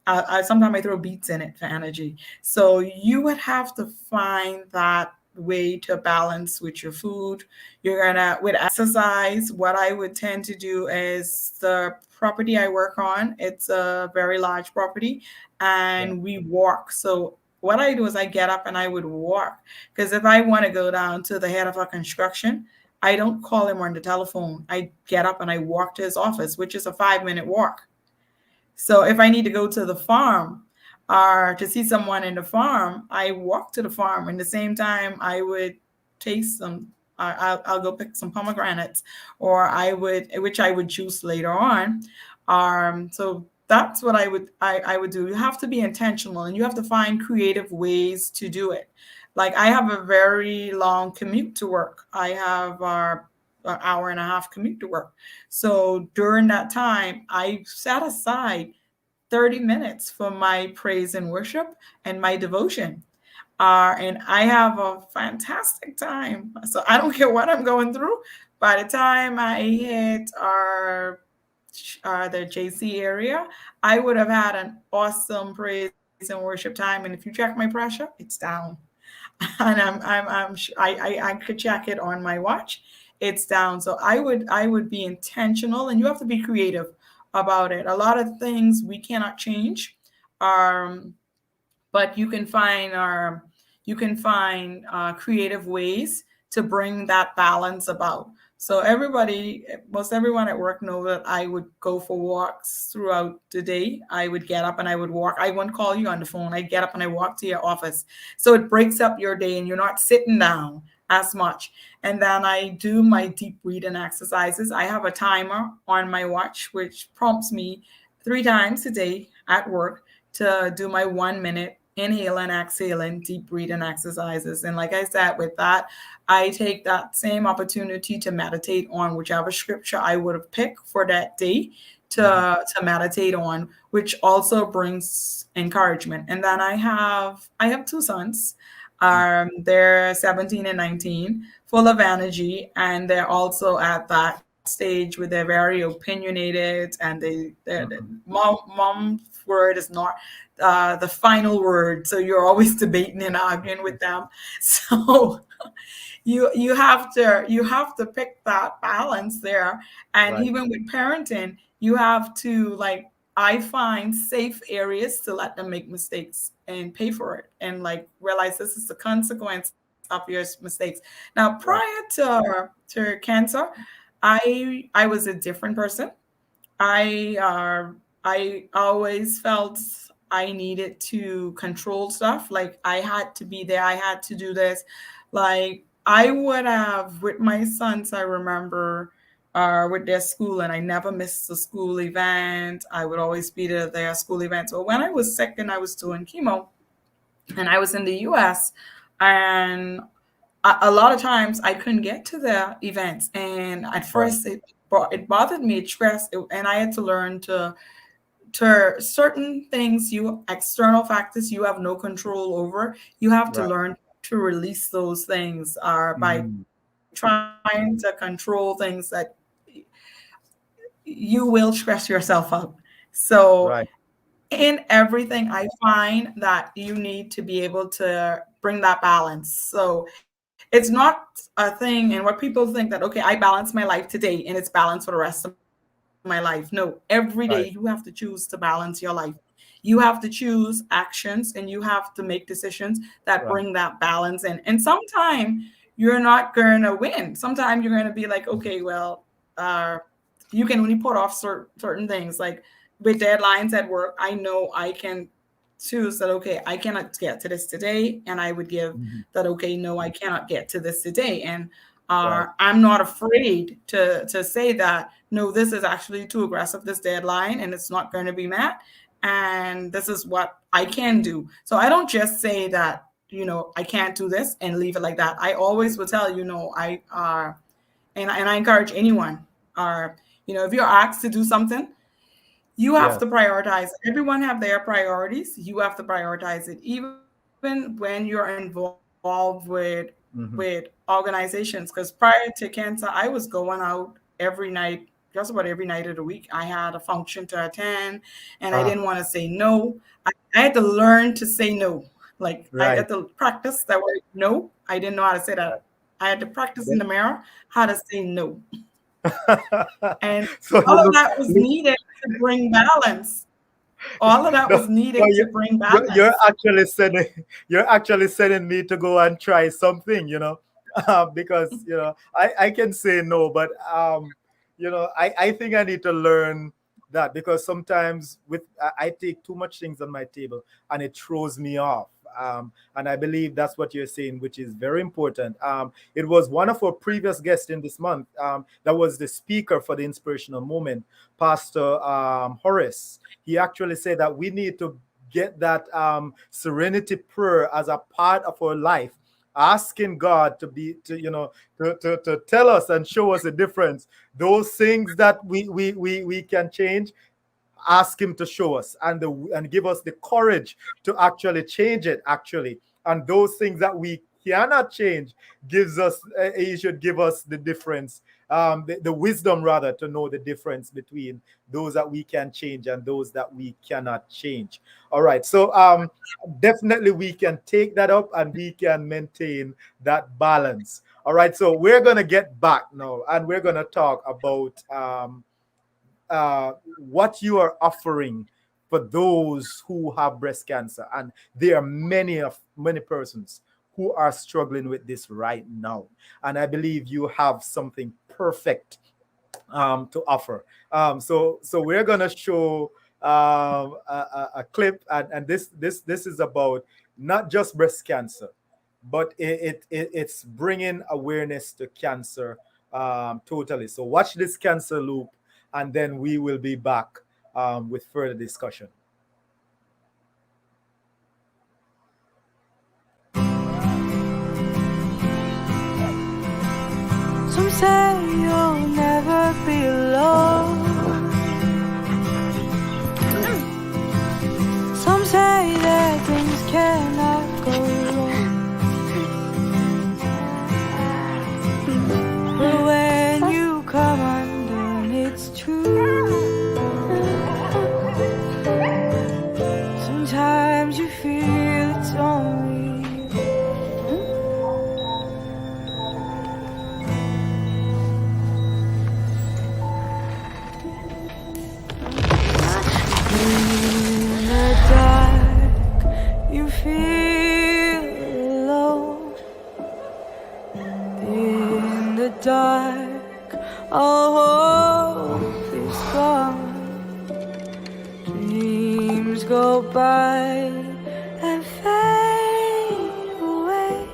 I sometimes I throw beets in it for energy. So you would have to find that way to balance with your food. You're gonna with exercise. What I would tend to do is the property I work on. It's a very large property, Yeah. and we walk. So what I do is I get up and I would walk because if I want to go down to the head of a construction, I don't call him on the telephone. I get up and I walk to his office, which is a 5-minute walk. So if I need to go to the farm or to see someone in the farm, I walk to the farm. And the same time, I would taste some. I'll go pick some pomegranates, or which I would juice later on. So that's what I would do. You have to be intentional, and you have to find creative ways to do it. Like I have a very long commute to work. I have an hour and a half commute to work. So during that time, I set aside 30 minutes for my praise and worship and my devotion. And I have a fantastic time. So I don't care what I'm going through. By the time I hit the JC area, I would have had an awesome praise and worship time. And if you check my pressure, it's down. And I could check it on my watch. It's down. So I would be intentional, and you have to be creative about it. A lot of things we cannot change, but you can find creative ways to bring that balance about. So most everyone at work know that I would go for walks throughout the day. I would get up and I would walk. I won't call you on the phone. I get up and I walk to your office. So it breaks up your day and you're not sitting down as much. And then I do my deep breathing exercises. I have a timer on my watch, which prompts me 3 times a day at work to do my 1 minute inhaling, exhaling, deep breathing exercises. And like I said, with that, I take that same opportunity to meditate on whichever scripture I would have picked for that day to meditate on, which also brings encouragement. And then I have 2 sons. They're 17 and 19, full of energy, and they're also at that stage where they're very opinionated, and their mom's word is not the final word. So you're always debating and arguing with them. So you have to pick that balance there. And Right. even with parenting, you have to I find safe areas to let them make mistakes and pay for it, and realize this is the consequence of your mistakes. Now, Right. prior to cancer, I was a different person. I always felt I needed to control stuff. Like I had to be there. I had to do this. Like I would have with my sons. I remember with their school, and I never missed a school event. I would always be to their school events. But when I was sick and I was doing chemo, and I was in the U.S., and a lot of times I couldn't get to the events, and at Right. first it bothered me, it stressed, and I had to learn to certain things, you external factors you have no control over. You have to Right. learn to release those things by Mhm. trying to control things that you will stress yourself out. So Right. in everything, I find that you need to be able to bring that balance. So it's not a thing, and what people think that, okay, I balance my life today and it's balanced for the rest of my life. No, every day Right. you have to choose to balance your life. You have to choose actions and you have to make decisions that bring that balance in. And sometimes you're not going to win. Sometimes you're going to be like, okay, well, you can only put off certain things. Like with deadlines at work, I know I can choose that, okay, I cannot get to this today. And I would give that, okay, no, I cannot get to this today. And I'm not afraid to say that, no, this is actually too aggressive, this deadline, and it's not going to be met. And this is what I can do. So I don't just say that, I can't do this and leave it like that. I always will tell, and I encourage anyone, if you're asked to do something, you have to prioritize. Everyone have their priorities. You have to prioritize it, even when you're involved with organizations. Because prior to cancer, I was going out every night, just about every night of the week. I had a function to attend, and I didn't want to say no. I had to learn to say no. I had to practice that word no. I didn't know how to say that. I had to practice in the mirror how to say no. And all of that was needed to bring balance. All of that was needed to bring balance. You're actually sending me to go and try something, because I can say no, but I think I need to learn that, because sometimes I take too much things on my table and it throws me off. And I believe that's what you're saying, which is very important. It was one of our previous guests in this month that was the speaker for the inspirational moment, Pastor Horace. He actually said that we need to get that serenity prayer as a part of our life, asking God to tell us and show us the difference. Those things that we can change, ask him to show us and give us the courage to actually change it, and those things that we cannot change, he should give us the difference, the wisdom rather, to know the difference between those that we can change and those that we cannot change. All right, so definitely we can take that up and we can maintain that balance. All right, so we're gonna get back now and we're gonna talk about what you are offering for those who have breast cancer. And there are many persons who are struggling with this right now. And I believe you have something perfect to offer. So we're going to show a clip, and this is about not just breast cancer, but it's bringing awareness to cancer totally. So watch this cancer loop, and then we will be back with further discussion. Some say you'll never be alone. Some say that things cannot go wrong. But when you come undone, it's true. Sometimes you feel it's only in the dark. You feel alone. In the dark, all hope is gone. Dreams go by and fade away.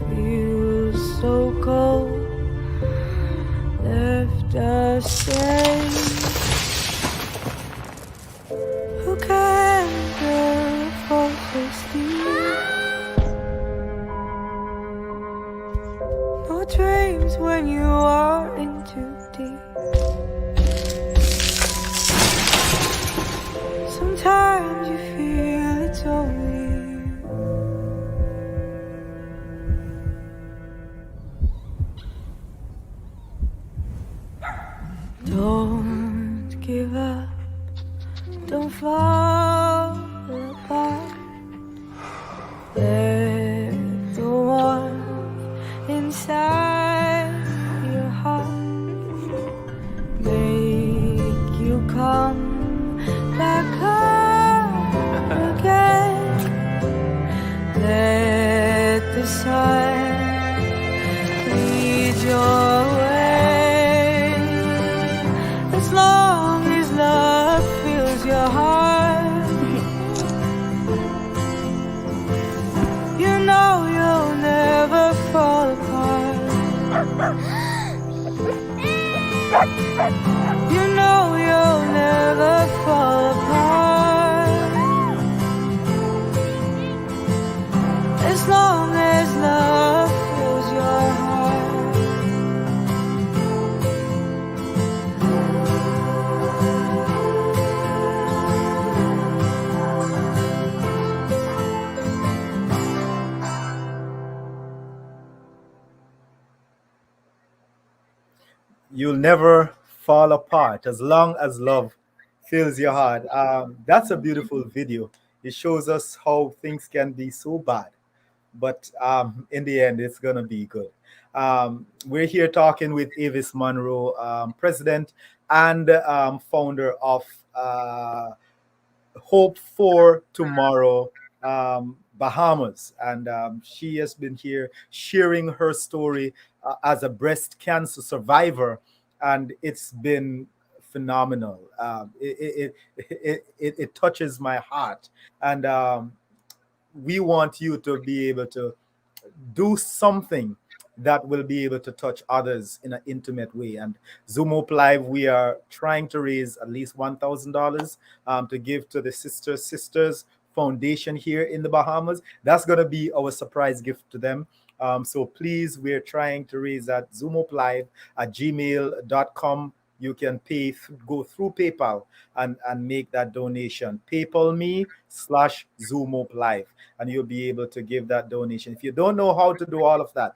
Feels so cold, left us strange. Who can bear false steel? No dreams when you are in too deep. Sometimes you feel it's only you. Don't give up, don't fall apart. Let the warmth inside your heart make you come back home. Let the sun lead your way. As long as love fills your heart, you know you'll never fall apart. You know you'll never fall apart. As long as love fills your heart. You'll never fall apart as long as love fills your heart. That's a beautiful video. It shows us how things can be so bad, but in the end, it's gonna be good. We're here talking with Avis Munroe, president and founder of Hope for Tomorrow Bahamas. And she has been here sharing her story as a breast cancer survivor, and it's been phenomenal. It touches my heart, and we want you to be able to do something that will be able to touch others in an intimate way. And Zoom Up Live, we are trying to raise at least $1,000 to give to the Sisters Foundation here in the Bahamas. That's going to be our surprise gift to them. So please, we're trying to raise that. Zoom Up Live at gmail.com. You can go through PayPal and make that donation. PayPal me/Zoom Up Live, and you'll be able to give that donation. If you don't know how to do all of that,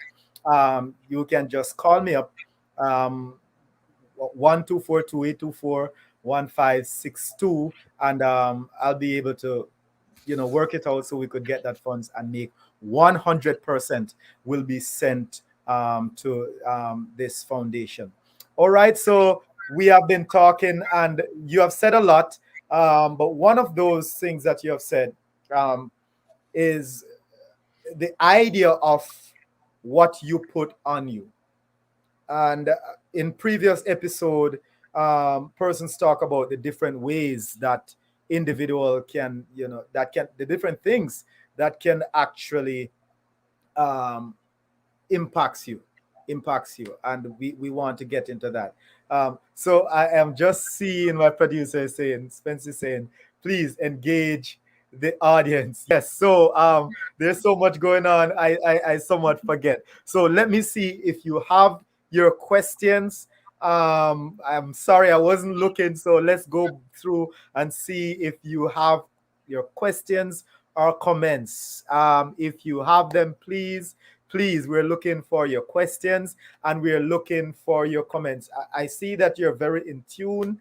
you can just call me up, 124-2824-1562, and I'll be able to work it out so we could get that funds and make 100% will be sent to this foundation. All right, so we have been talking and you have said a lot, but one of those things that you have said is the idea of what you put on you. And in previous episode, persons talk about the different ways that individual can, the different things that can actually impacts you, and we want to get into that. So I am just seeing my producer saying, Spencer saying, please engage the audience. Yes, so there's so much going on, I somewhat forget. So let me see if you have your questions. I'm sorry I wasn't looking, so let's go through and see if you have your questions or comments. If you have them, please, we're looking for your questions and we're looking for your comments. I see that you're very in tune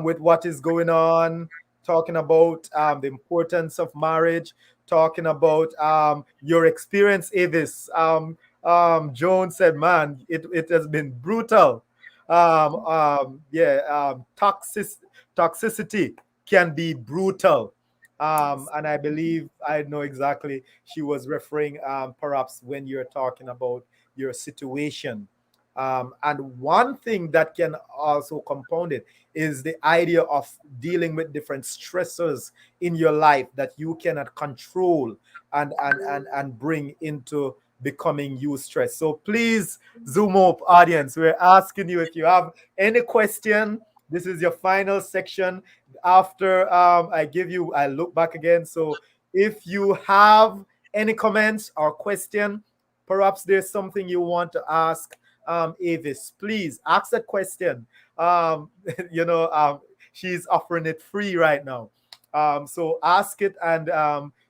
with what is going on, talking about the importance of marriage, talking about your experience, Avis. Joan said, man, it has been brutal. Toxicity can be brutal. And I believe I know exactly she was referring perhaps when you're talking about your situation. And one thing that can also compound it is the idea of dealing with different stressors in your life that you cannot control and bring into becoming you stressed. So please, Zoom Up audience, we're asking you if you have any question. This is your final section. After I look back again. So if you have any comments or question, perhaps there's something you want to ask Avis, please ask that question. She's offering it free right now. So ask it, and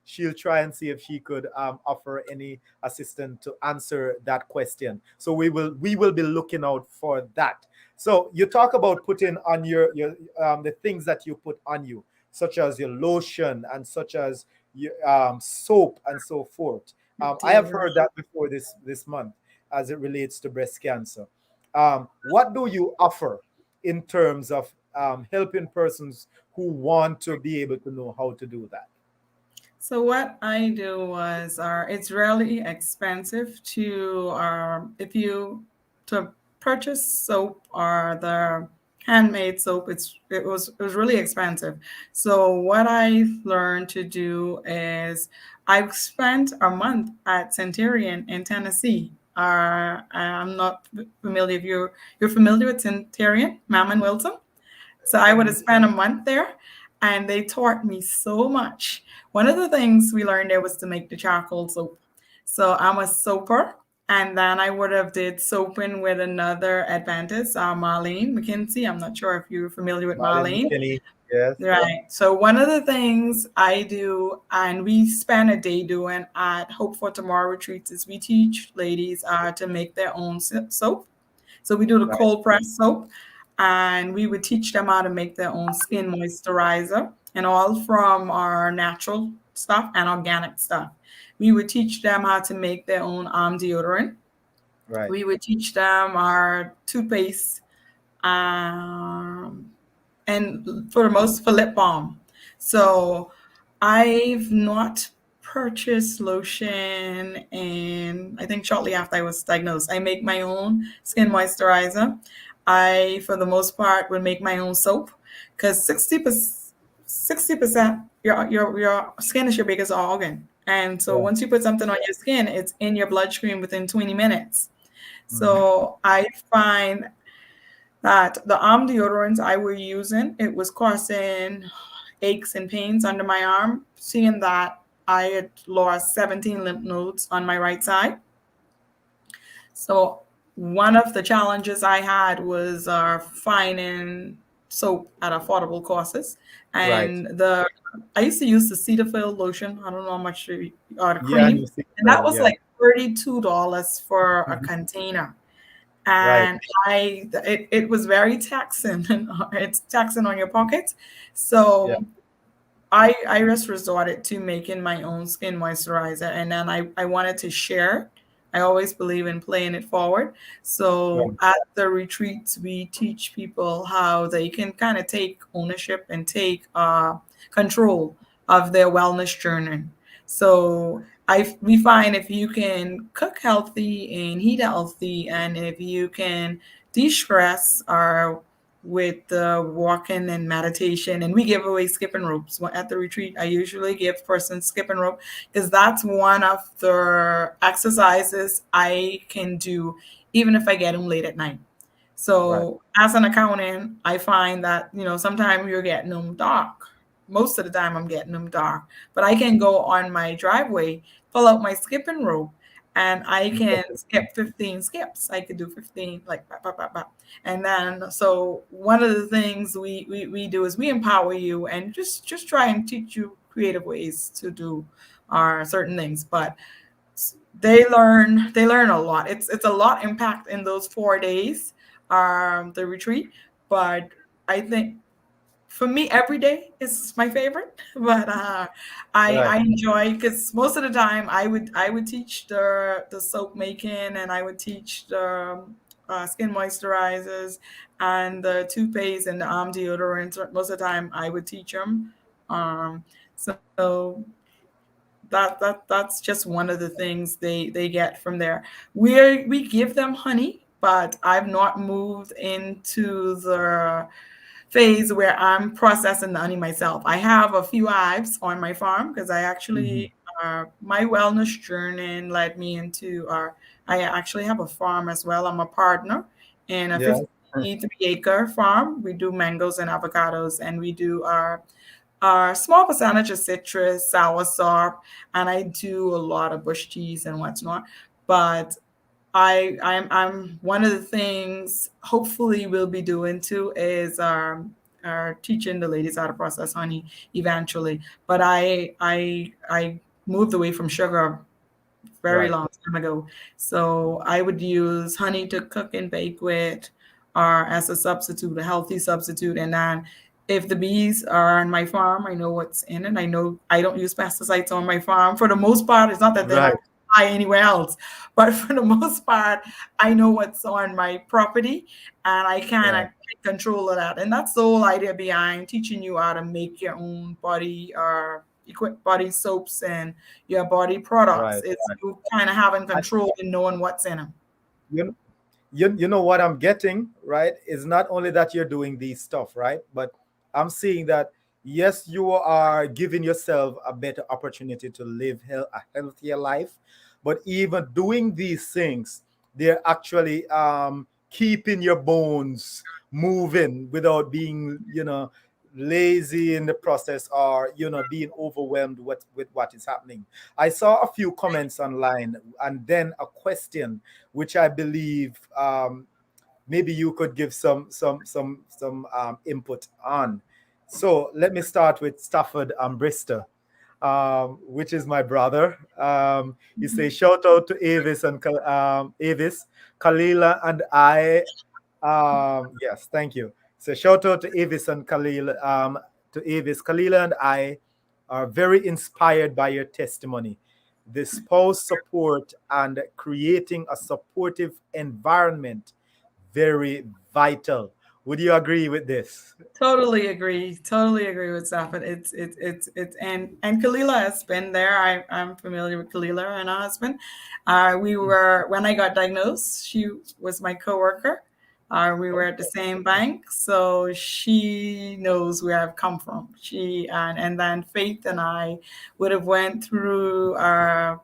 she'll try and see if she could offer any assistance to answer that question. So we will be looking out for that. So you talk about putting on your the things that you put on you, such as your lotion and such as your soap and so forth. I have heard that before this month as it relates to breast cancer. What do you offer in terms of helping persons who want to be able to know how to do that? So what I do was, it's really expensive to to purchase soap or the handmade soap. It was really expensive. So what I learned to do is I've spent a month at Centurion in Tennessee. I'm not familiar if you're familiar with Centurion, Mam and Wilson. So I would have spent a month there, and they taught me so much. One of the things we learned there was to make the charcoal soap. So I'm a soaper, and then I would have did soaping with another Adventist, Marlene McKinsey. I'm not sure if you're familiar with Marlene Marlene. McKinney. Yes. Right. So one of the things I do, and we spend a day doing at Hope for Tomorrow retreats, is we teach ladies to make their own soap. So we do the Right. cold press soap, and we would teach them how to make their own skin moisturizer, and all from our natural stuff and organic stuff. We would teach them how to make their own deodorant. Right. We would teach them our toothpaste, um, and for lip balm. So I've not purchased lotion, and I think shortly after I was diagnosed, I make my own skin moisturizer. I, for the most part, would make my own soap, because 60% your skin is your biggest organ. And so Yeah. once you put something on your skin, it's in your bloodstream within 20 minutes. Mhm. So I find that the arm deodorants I were using, it was causing aches and pains under my arm, seeing that I had lost 17 lymph nodes on my right side. So one of the challenges I had was finding soap at affordable costs. Right. And I used to use the Cetaphil lotion. I don't know how much the Yeah, cream. you see, And that was yeah. like $32 for a Mhm. container. Right. And it was very taxing. It's taxing on your pockets. So Yeah. I just resorted to making my own skin moisturizer, and then I wanted to share. I always believe in playing it forward. So Right. at the retreats, we teach people how they can kind of take ownership and take control of their wellness journey. So we find if you can cook healthy and eat healthy, and if you can de-stress or with walking and meditation, and we give away skipping ropes at the retreat. I usually give persons skipping rope, because that's one of the exercises I can do even if I get them late at night. Right. So as an accountant, I find that, sometimes you're getting them dark. Most of the time I'm getting them dark, but I can go on my driveway, pull out my skipping rope, and I can skip 15 skips. I could do 15, like, bap, bap, bap, bap. And then, so one of the things we do is we empower you and just try and teach you creative ways to do certain things. But they learn a lot. It's a lot impact in those 4 days, the retreat. But I think for me, every day is my favorite. But I Right. enjoy, because most of the time I would teach the soap making, and I would teach the skin moisturizers and the toothpaste and the arm deodorants. Most of the time I would teach them. So that's just one of the things they get from there. We give them honey, but I've not moved into the phase where I'm processing the honey myself. I have a few hives on my farm, because I Mhm. actually my wellness journey led me into I actually have a farm as well. I'm a partner in a Yeah. 53-acre farm. We do mangoes and avocados, and we do our small percentage of citrus, soursop, and I do a lot of bush cheese and whatnot. But I'm one of the things hopefully we'll be doing too is are teaching the ladies how to process honey eventually. But I moved away from sugar very Right. long time ago. So I would use honey to cook and bake with, or as a substitute, a healthy substitute. And then if the bees are on my farm, I know what's in it. I know I don't use pesticides on my farm. For the most part, it's not that they're Right. not high anywhere else, but for the most part, I know what's on my property, and I kind Right. of take control of that. And that's the whole idea behind teaching you how to make your own body or body soaps and your body products. Right. It's Right. you kind of having I, control and knowing what's in them. you, you know what I'm getting, right? Is not only that you're doing these stuff, right? But I'm seeing that yes, you are giving yourself a better opportunity to live a healthier life, but even doing these things, they're actually keeping your bones moving without being, lazy in the process, or being overwhelmed with what is happening. I saw a few comments online and then a question which I believe maybe you could give some input on. So let me start with Stafford Brister, which is my brother. He says, shout out to Avis and Avis, Kalila, and I. Yes, thank you. So shout out to Avis and Khalil. To Avis, Kalila and I are very inspired by your testimony. The spouse support and creating a supportive environment, very vital. Would you agree with this? Totally agree. Totally agree with Safed. It's and Kalila has been there. I'm familiar with Kalila and her husband. We were when I got diagnosed. She was my coworker. We were at the same bank, so she knows where I've come from. She and then Faith and I would have went through our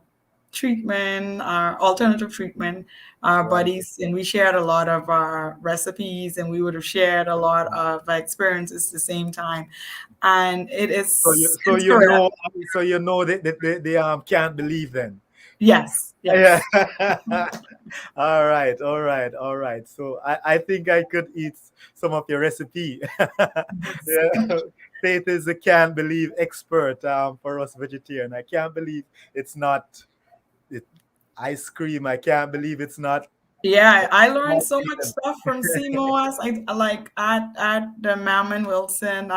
treatment, our alternative treatment, our Right. buddies, and we shared a lot of our recipes, and we would have shared a lot of experiences at the same time. And it So you is so you inspiring. know so you know they can't believe then. Yes, Yeah. yes. All right, all right, all right. So I think I could eat some of your recipe. Yeah. Faith is a can't believe expert for us vegetarian. I can't believe it's not it, ice cream. I can't believe it's not. Yeah, I learned so much stuff from CMOS. I like at the Mammon Wilson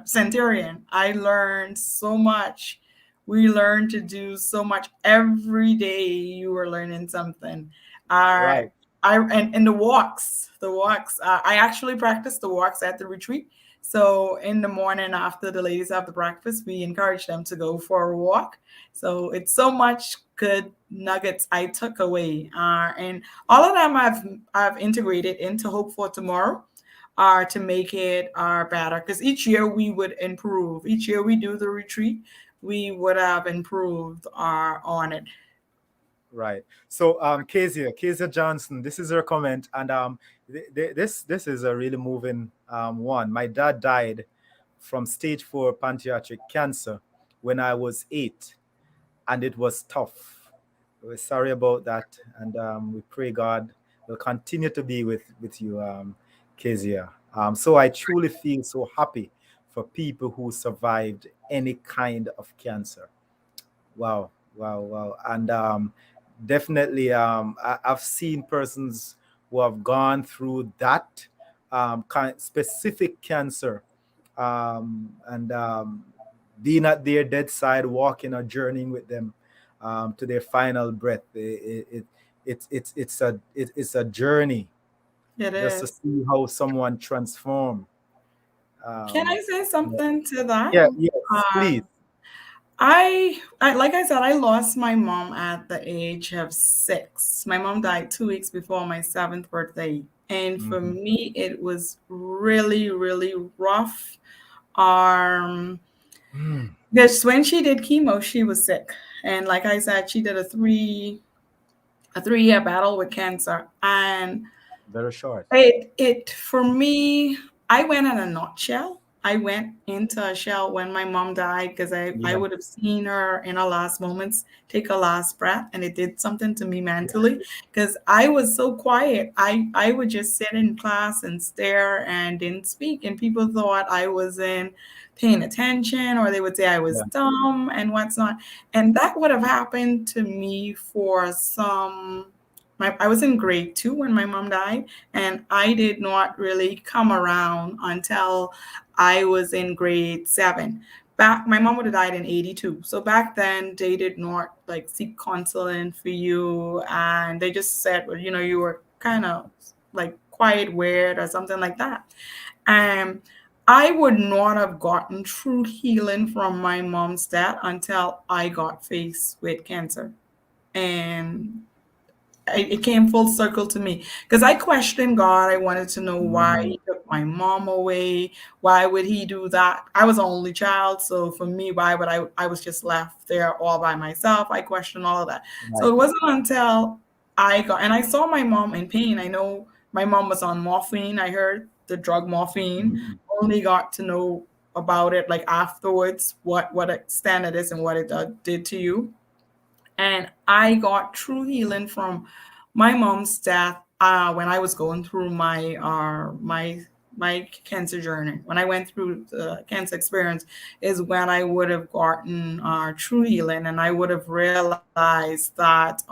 Centurion. I learned so much. We learned to do so much every day. You were learning something. Uh, Right. and the walks, the walks. I actually practiced the walks at the retreat. So in the morning after the ladies have the breakfast, we encourage them to go for a walk. So it's so much good nuggets I took away, and all of them I've integrated into Hope for Tomorrow to make it better. Because each year we would improve. Each year we do the retreat, we would have improved on it. Right. So, Kezia Johnson, this is her comment, and this is a really moving one. My dad died from stage 4 pancreatic cancer when I was 8, and it was tough. We're sorry about that, and we pray God will continue to be with you, Kezia. So I truly feel so happy for people who survived any kind of cancer. Wow, wow, wow. And definitely, I've seen persons who have gone through that specific cancer, and being at their dead side, walking or journeying with them to their final breath. It's a journey It just to is. see how someone transform. Can Um, I say something to that? yeah, yes, please. I like I said, I lost my mom at the age of 6. My mom died 2 weeks before my 7th birthday. And for Mhm. me, it was really, really rough. Um, Mm, because when she did chemo, she was sick. And like I said, she did a 3-year battle with cancer. And very short. it for me, I went in a nutshell. I went into a shell when my mom died because I Yeah. would have seen her in her last moments take her last breath, and it did something to me mentally because I was so quiet. I would just sit in class and stare and didn't speak, and people thought I wasn't paying attention, or they would say I was Yeah. dumb and what's not. And that would have happened to me for some. I was in grade 2 when my mom died, and I did not really come around until I was in grade 7. Back, my mom would have died in 82. So back then, they did not like seek counseling for you, and they just said, well, you were kind of like quiet, weird, or something like that. Um, I would not have gotten true healing from my mom's death until I got faced with cancer. And it came full circle to me because I questioned God. I wanted to know why he took my mom away. Why would he do that? I was an only child. So for me, why would I was just left there all by myself. I questioned all of that. Right. So it wasn't until I saw my mom in pain. I know my mom was on morphine. I heard the drug morphine, only got to know about it like afterwards, what extent it is and what it did to you. And I got true healing from my mom's death when I was going through my cancer journey. When I went through the cancer experience is when I would have gotten true healing, and I would have realized that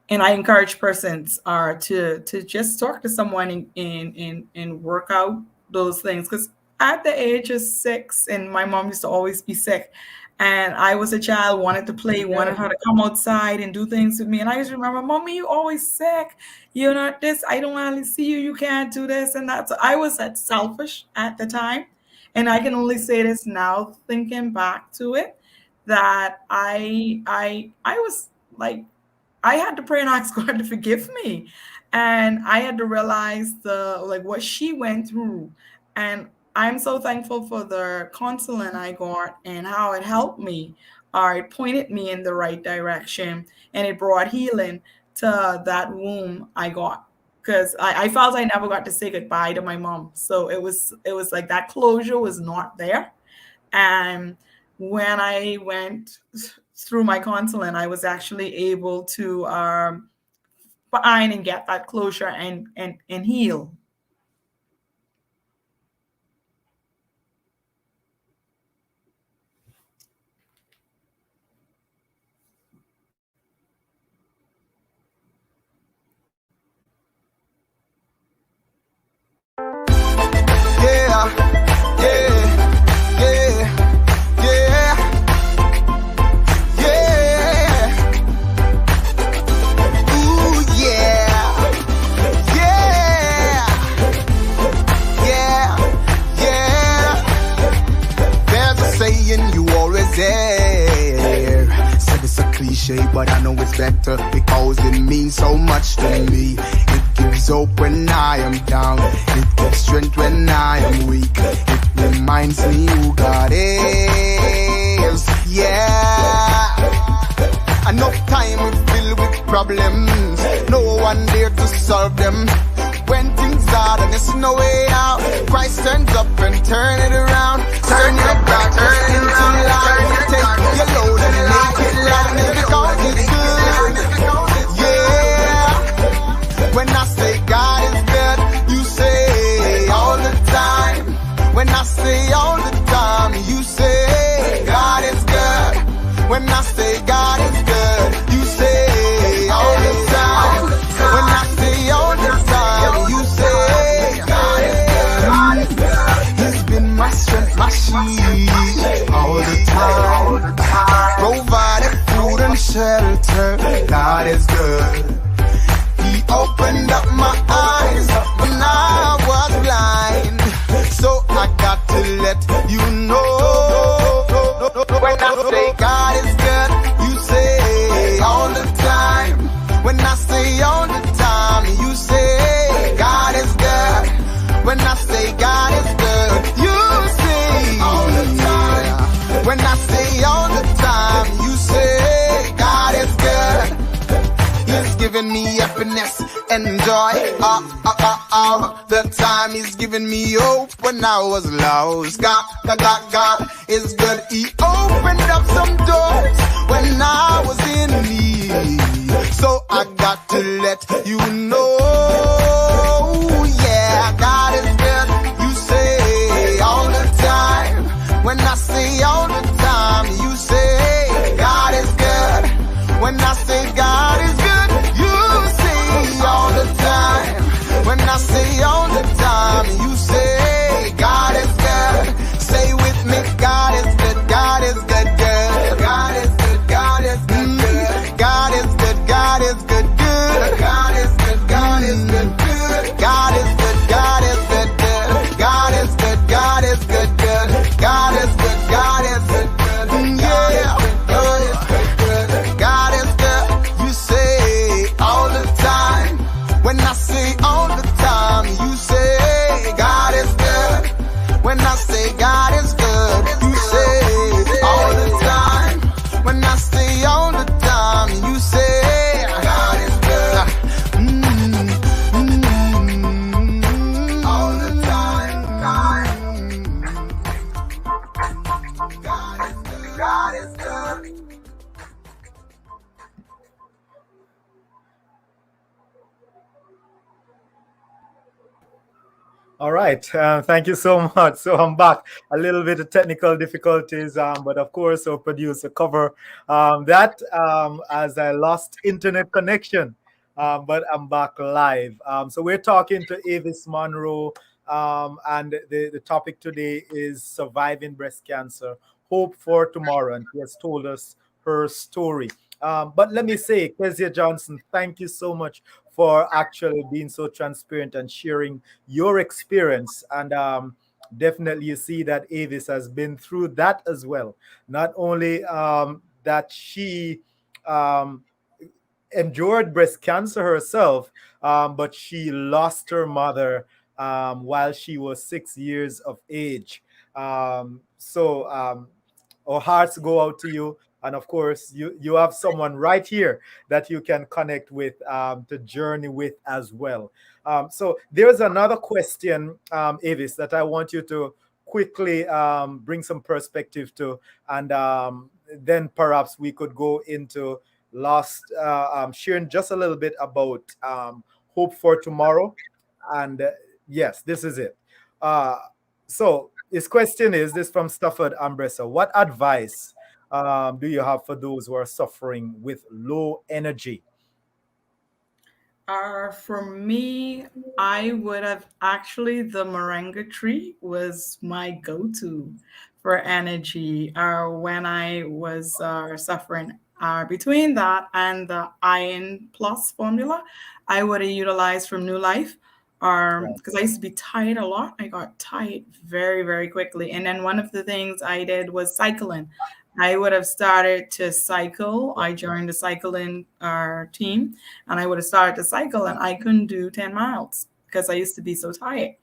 and I encourage persons to just talk to someone and work out those things. Because at the age of 6, and my mom used to always be sick, and I was a child, wanted to play, wanted her to come outside and do things with me. And I used to remember, Mommy, you always sick. You're not this. I don't want to see you. You can't do this and that. So I was that selfish at the time. And I can only say this now, thinking back to it, that I was like, I had to pray and ask God to forgive me. And I had to realize what she went through. And I'm so thankful for the counseling I got and how it helped me, or it pointed me in the right direction, and it brought healing to that womb I got. Because I felt I never got to say goodbye to my mom. So it was like that closure was not there. And when I went through my counseling, I was actually able to find and get that closure and heal. But I know it's better because it means so much to me. It gives hope when I am down. It gives strength when I am weak. It reminds me who God is. Yeah. Enough time we fill with problems. No one there to solve them. When things are and there's no way out, Christ turns up and turn it around. Turn your darkness into light. Take your load and make it light. Because it's good. Yeah. When I say God is good, you say all the time. When I say all the time, you say God is good. When I say God is good, you say all the time. When I say all the time, you say God is good. He's been my strength, my shield, all the time. Provided food and shelter, God is good. He opened up my eyes when I was blind. So I got to let you know. When I say God is good, you say all the time. When I say all the time, you say God is good. When I say God is good, you say all the time. When I say all the time, you say God is good. He's giving me happiness and joy all the time. He's giving me hope when I was lost. God is good. He opened up some doors when I was in need. So I got to let you know, yeah, God is good. You say all the time. When I say all the time, you say God is good. When I say God is good, you say all the time. When I say all the time, you say God is good. Say with me, God is good, God is good, good. God is good, God is good, good. All right. Thank you so much. So I'm back. A little bit of technical difficulties, but of course, our producer cover that as I lost internet connection. But I'm back live. So we're talking to Avis Munroe, and the topic today is surviving breast cancer, hope for tomorrow. And she has told us her story. But let me say, Kezia Johnson, thank you so much for actually being so transparent and sharing your experience. And definitely you see that Avis has been through that as well. Not only that she um, endured breast cancer herself, but she lost her mother while she was 6 years of age. So our hearts go out to you. And of course, you have someone right here that you can connect with, to journey with as well. So there's another question, Avis, that I want you to quickly bring some perspective to, and then perhaps we could go into last sharing just a little bit about hope for tomorrow. And yes, this is it. Uh, so his question is this from Stafford Ambressa. What advice do you have for those who are suffering with low energy? For me, I would have actually the moringa tree was my go-to for energy when I was suffering. Between that and the Iron Plus formula, I would have utilized from New Life. Right. Because I used to be tired a lot. I got tired very, very quickly. And then one of the things I did was cycling. I would have started to cycle. I joined the cycling team, and I would have started to cycle, and I couldn't do 10 miles because I used to be so tired.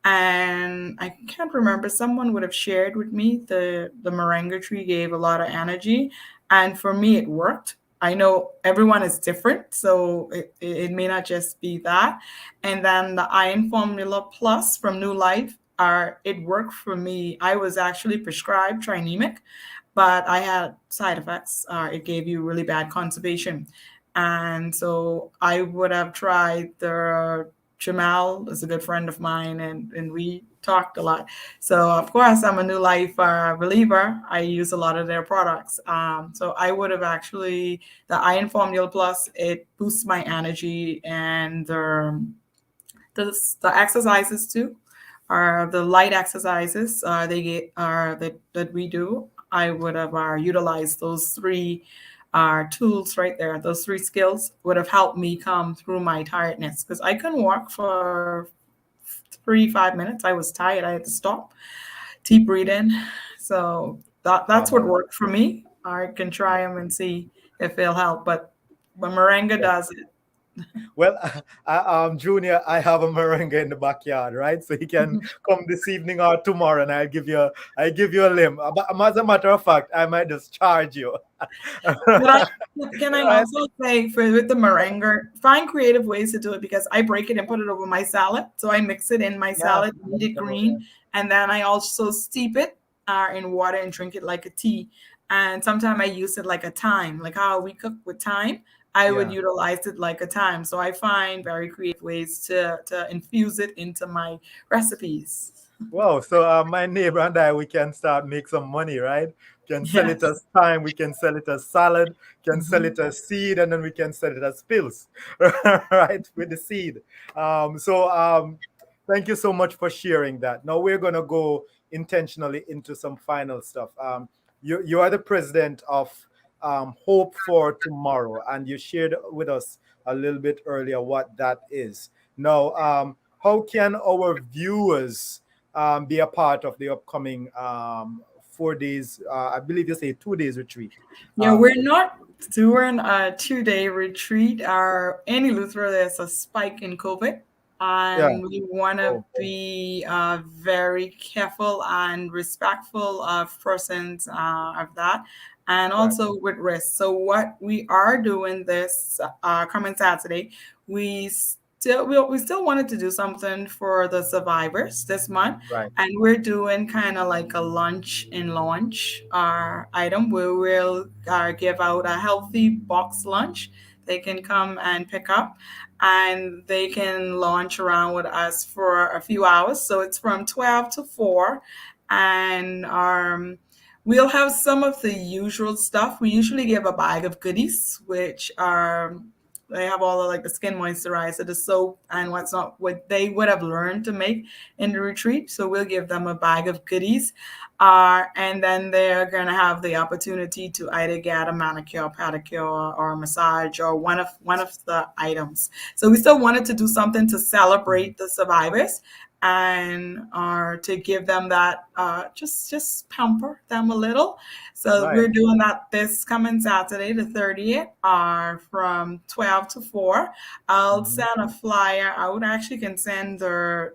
And I can't remember, someone would have shared with me the moringa tree gave a lot of energy. And for me, it worked. I know everyone is different, so it may not just be that. And then the Iron Formula Plus from New Life, it worked for me. I was actually prescribed trinemic, but I had side effects. It gave you really bad constipation. And so I would have tried the Jamal is a good friend of mine, and we talked a lot. So of course I'm a New Life believer. I use a lot of their products. So I would have actually the Iron Formula Plus. It boosts my energy, and the exercises too are the light exercises they get that we do. I would have utilized those three tools right there. Those three skills would have helped me come through my tiredness, because I couldn't walk for 3 5 minutes. I was tired. I had to stop, deep breathing. So that's what worked for me. I can try them and see if they'll help. But moringa does it. Well, Junior, I have a moringa in the backyard, right? So he can come this evening or tomorrow, and I give you a limb. But as a matter of fact, I might just charge you. But can I also say, with the moringa, find creative ways to do it, because I break it and put it over my salad. So I mix it in my salad, eat it green, and then I also steep it in water and drink it like a tea. And sometimes I use it like a thyme, like how we cook with thyme. I would utilize it like a thyme. So I find very creative ways to infuse it into my recipes. Wow. So my neighbor and I, we can start make some money, right? We can sell it as thyme, we can sell it as salad, can sell it as seed, and then we can sell it as pills, right? With the seed. Thank you so much for sharing that. Now we're gonna go intentionally into some final stuff. You are the president of Hope for Tomorrow, and you shared with us a little bit earlier what that is. Now, how can our viewers be a part of the upcoming 4 days? I believe you say 2 days retreat. We're not doing a 2-day retreat. Any Lutheran, there's a spike in COVID. And we want to be very careful and respectful of persons of that, and also with risk. So what we are doing this coming Saturday, we still wanted to do something for the survivors this month, and we're doing kind of like a lunch and launch item where we'll give out a healthy box lunch they can come and pick up. and they can launch around with us for a few hours. So it's from 12 to 4. And we'll have some of the usual stuff. We usually give a bag of goodies, which are they have all of like the skin moisturizer, the soap, and what's not what they would have learned to make in the retreat. So we'll give them a bag of goodies. And then they're going to have the opportunity to either get a manicure, pedicure, or a massage, or one of the items. So we still wanted to do something to celebrate the survivors and to give them that just pamper them a little. So we're doing that this coming Saturday, the 30th, from 12 to 4. I'll send a flyer out. I actually can send the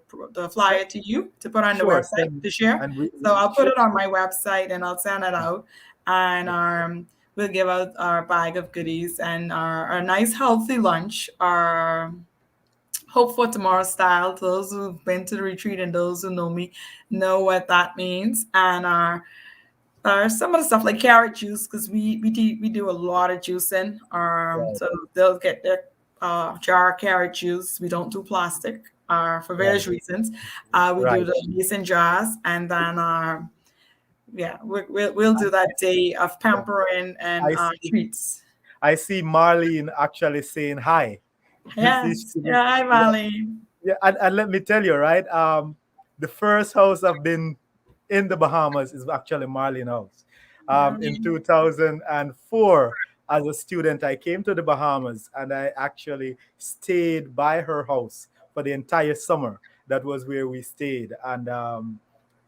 flyer to you to put on the website to share. So I'll put it on my website and I'll send it out. And we'll give out our bag of goodies and our nice healthy lunch, our Hope for Tomorrow style. Those who've been to the retreat and those who know me know what that means. And some of the stuff like carrot juice, because we do a lot of juicing. So they'll get their jar of carrot juice. We don't do plastic for various reasons. We do the mason jars, and then we'll do that day of pampering and treats. I see Marlene actually saying hi. Yes. Yeah, hi, Marlene. Yeah, and let me tell you, right? The first house I've been in the Bahamas is actually Marlene House. In 2004, as a student, I came to the Bahamas and I actually stayed by her house for the entire summer. That was where we stayed, and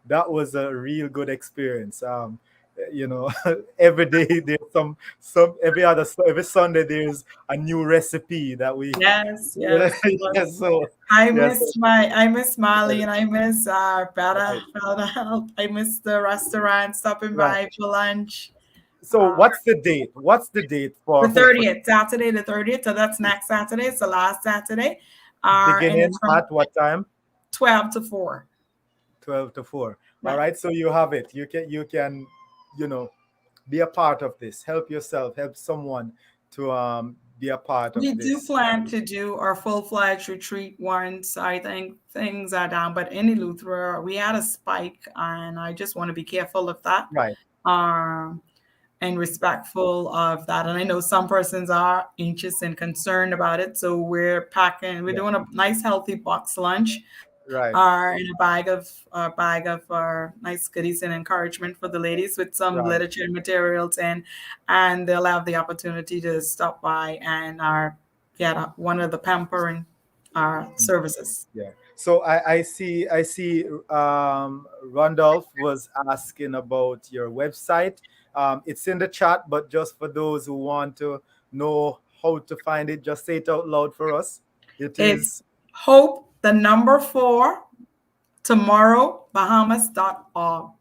that was a real good experience. Every day there's some every Sunday there's a new recipe that we yes. So I miss Marley, and I miss better help. I miss the restaurant, stopping by for lunch. So what's the date for the 30th, Saturday the 30th? So that's next Saturday. It's the last Saturday. Beginning at what time? 12 to 4. 12 to 4. All right, so you have it. You can be a part of this. Help yourself, help someone to be a part of this. We do plan to do our full-fledged retreat once I think things are down, but in Eleuthera, we had a spike, and I just want to be careful of that. Right. And respectful of that. And I know some persons are anxious and concerned about it. So we're doing a nice healthy box lunch. Right. In a bag of nice goodies and encouragement for the ladies with some literature and materials in, and they'll have the opportunity to stop by and get one of the pampering services. Yeah. So I see Randolph was asking about your website. It's in the chat, but just for those who want to know how to find it, just say it out loud for us. It's Hope, the number 4, Tomorrow Bahamas.org.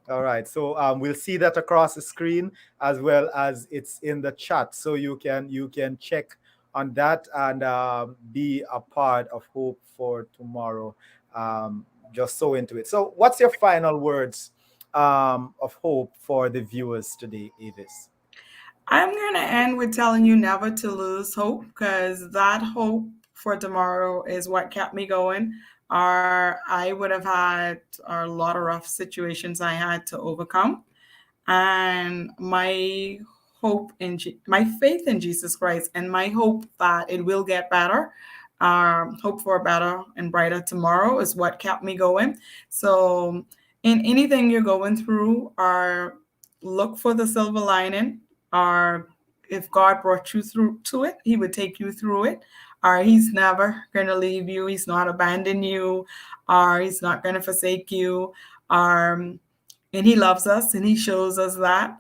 All right. So we'll see that across the screen as well as it's in the chat. So you can check on that and be a part of Hope for Tomorrow. Just so into it. So what's your final words of hope for the viewers today, Avis? I'm going to end with telling you never to lose hope, because that hope for tomorrow is what kept me going. I would have had a lot of rough situations I had to overcome. And my hope my faith in Jesus Christ, and my hope that it will get better, hope for a better and brighter tomorrow, is what kept me going. So in anything you're going through, look for the silver lining, or if God brought you through to it, he would take you through it. Or he's never going to leave you. He's not abandon you, or he's not going to forsake you. And he loves us, and he shows us that.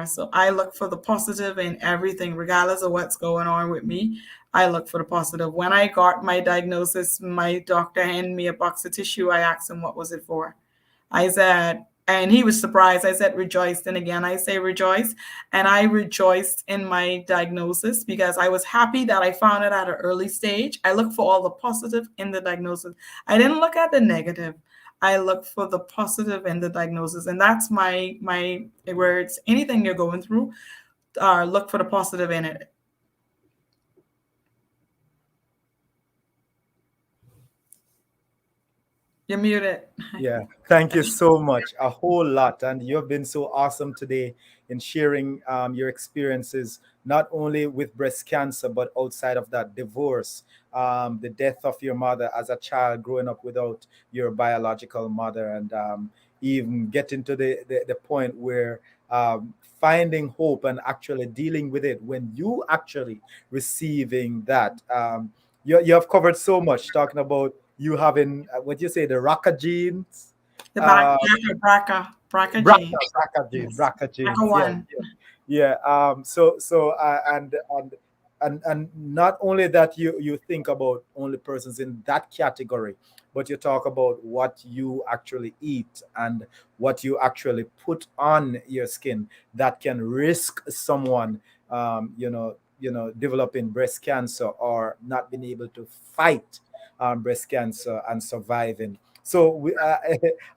So I look for the positive in everything, regardless of what's going on with me. I look for the positive. When I got my diagnosis, my doctor handed me a box of tissue. I asked him, what was it for? I said, and he was surprised. I said, rejoice. And again, I say rejoice. And I rejoiced in my diagnosis because I was happy that I found it at an early stage. I look for all the positive in the diagnosis. I didn't look at the negative. I look for the positive in the diagnosis. And that's my words. Anything you're going through, look for the positive in it. You're muted. Yeah, thank you so much. A whole lot. And you've been so awesome today in sharing your experiences, not only with breast cancer, but outside of that, divorce, the death of your mother as a child growing up without your biological mother, and even getting to the point where finding hope and actually dealing with it when you actually receiving that. You have covered so much talking about you having what you say, the RACA genes, The uh, BRCA BRCA, gene. BRCA genes, Yes. BRCA BRCA genes. Yeah, one. yeah. And not only that, you think about only persons in that category, but you talk about what you actually eat and what you actually put on your skin that can risk someone, developing breast cancer or not being able to fight breast cancer and surviving. So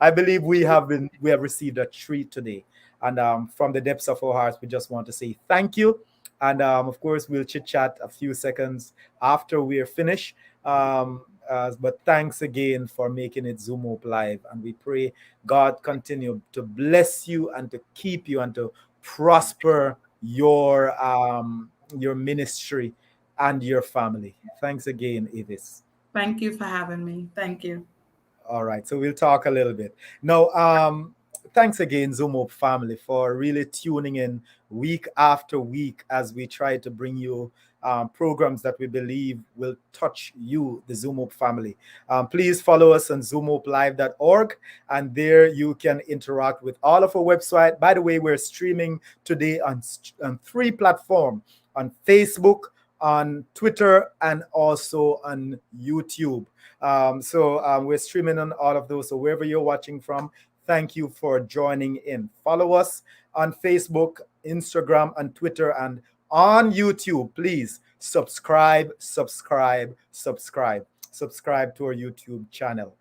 I believe we have received a treat today, and from the depths of our hearts, we just want to say thank you. And of course, we'll chit chat a few seconds after we're finished. But thanks again for making it Zoom Up Live. And we pray God continue to bless you and to keep you and to prosper your ministry and your family. Thanks again, Avis. Thank you for having me. Thank you. All right, so we'll talk a little bit now. Thanks again, Zoom Up family, for really tuning in week after week as we try to bring you programs that we believe will touch you, the Zoom Up family. Please follow us on zoomoplive.org, and there you can interact with all of our website. By the way, we're streaming today on 3 platforms: on Facebook, on Twitter, and also on YouTube. We're streaming on all of those. So wherever you're watching from, thank you for joining in. Follow us on Facebook, Instagram, and Twitter, and on YouTube. Please subscribe to our YouTube channel.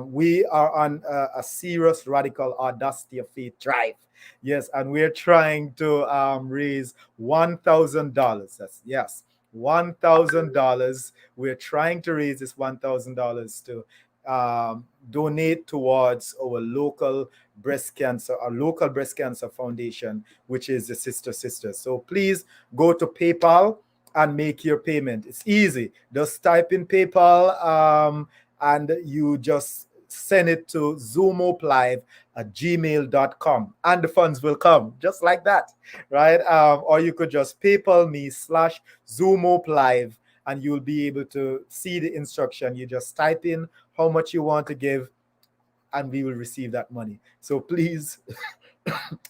We are on a serious radical audacity of faith drive. Yes, and we're trying to raise $1,000. That's yes. $1,000. We're trying to raise this $1,000 to donate towards our local breast cancer foundation, which is the Sister Sisters. So please go to PayPal and make your payment. It's easy. Just type in PayPal and you just send it to zoomoplive@gmail.com, and the funds will come just like that, right? Or you could just PayPal me /zoomoplive, and you'll be able to see the instruction. You just type in how much you want to give, and we will receive that money. So please,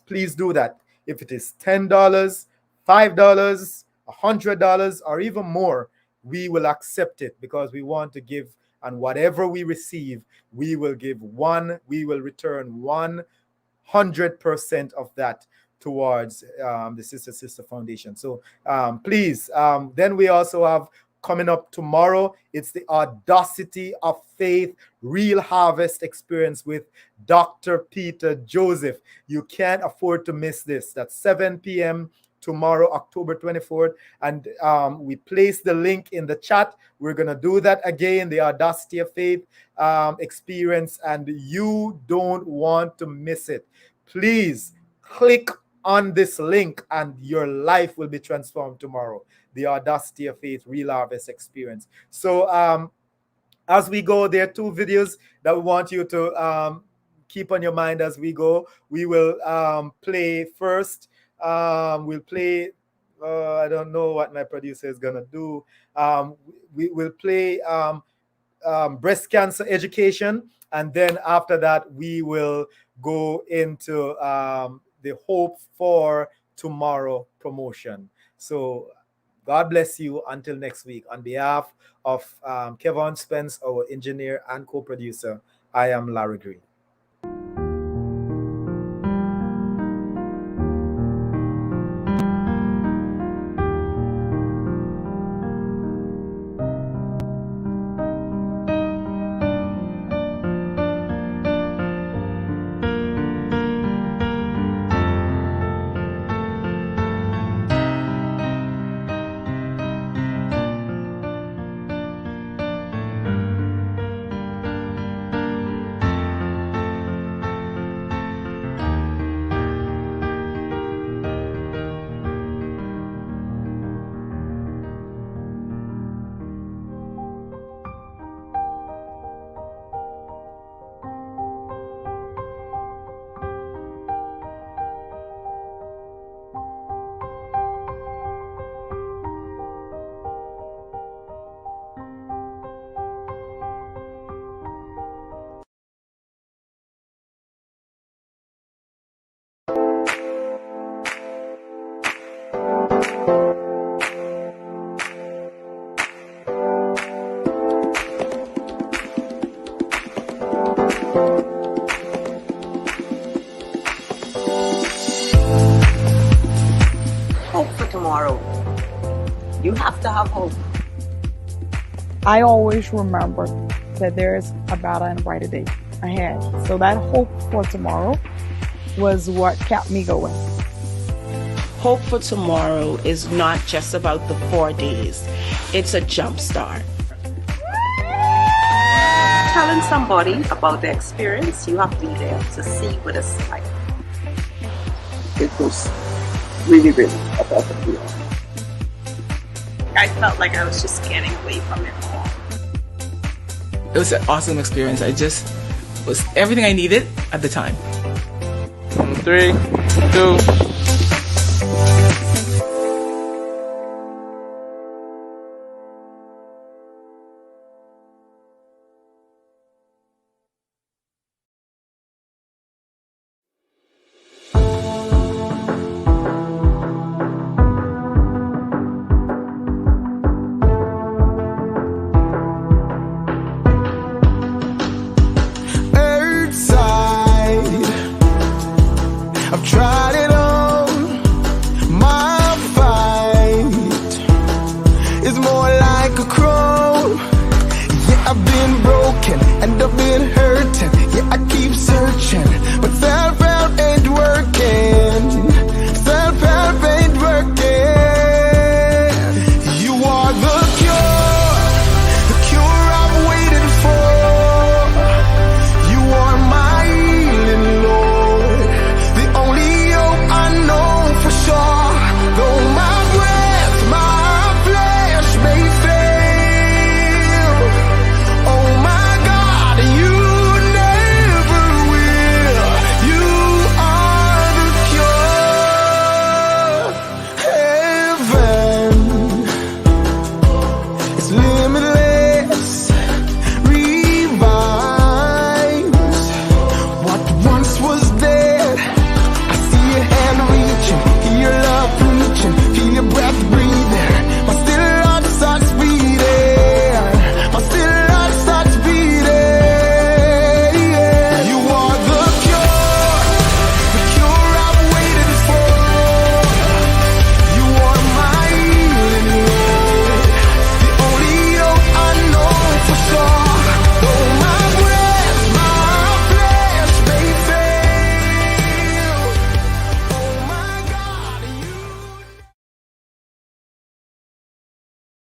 please do that. If it is $10, $5, $100, or even more, we will accept it, because we want to give, and whatever we receive, we will return 100% of that towards the Sister Foundation. So please, then we also have coming up tomorrow, it's the Audacity of Faith Real Harvest Experience with Dr. Peter Joseph. You can't afford to miss this. That's 7 p.m. tomorrow, October 24th. And we place the link in the chat. We're going to do that again, the Audacity of Faith experience, and you don't want to miss it. Please click on this link and your life will be transformed tomorrow. The Audacity of Faith Real Harvest Experience. So as we go, there are 2 videos that we want you to keep on your mind as we go. We will play first. We'll play, I don't know what my producer is going to do. We will play breast cancer education. And then after that, we will go into the Hope for Tomorrow promotion. So God bless you until next week. On behalf of Kevin Spence, our engineer and co-producer, I am Larry Green. You have to have hope. I always remember that there's a battle and a brighter day ahead. So that hope for tomorrow was what kept me going. Hope for tomorrow is not just about the 4 days. It's a jump start. Telling somebody about the experience, you have to be there to see what it's like. It was really, really about the feeling. I felt like I was just getting away from it all. It was an awesome experience. I just was everything I needed at the time. 3, 2,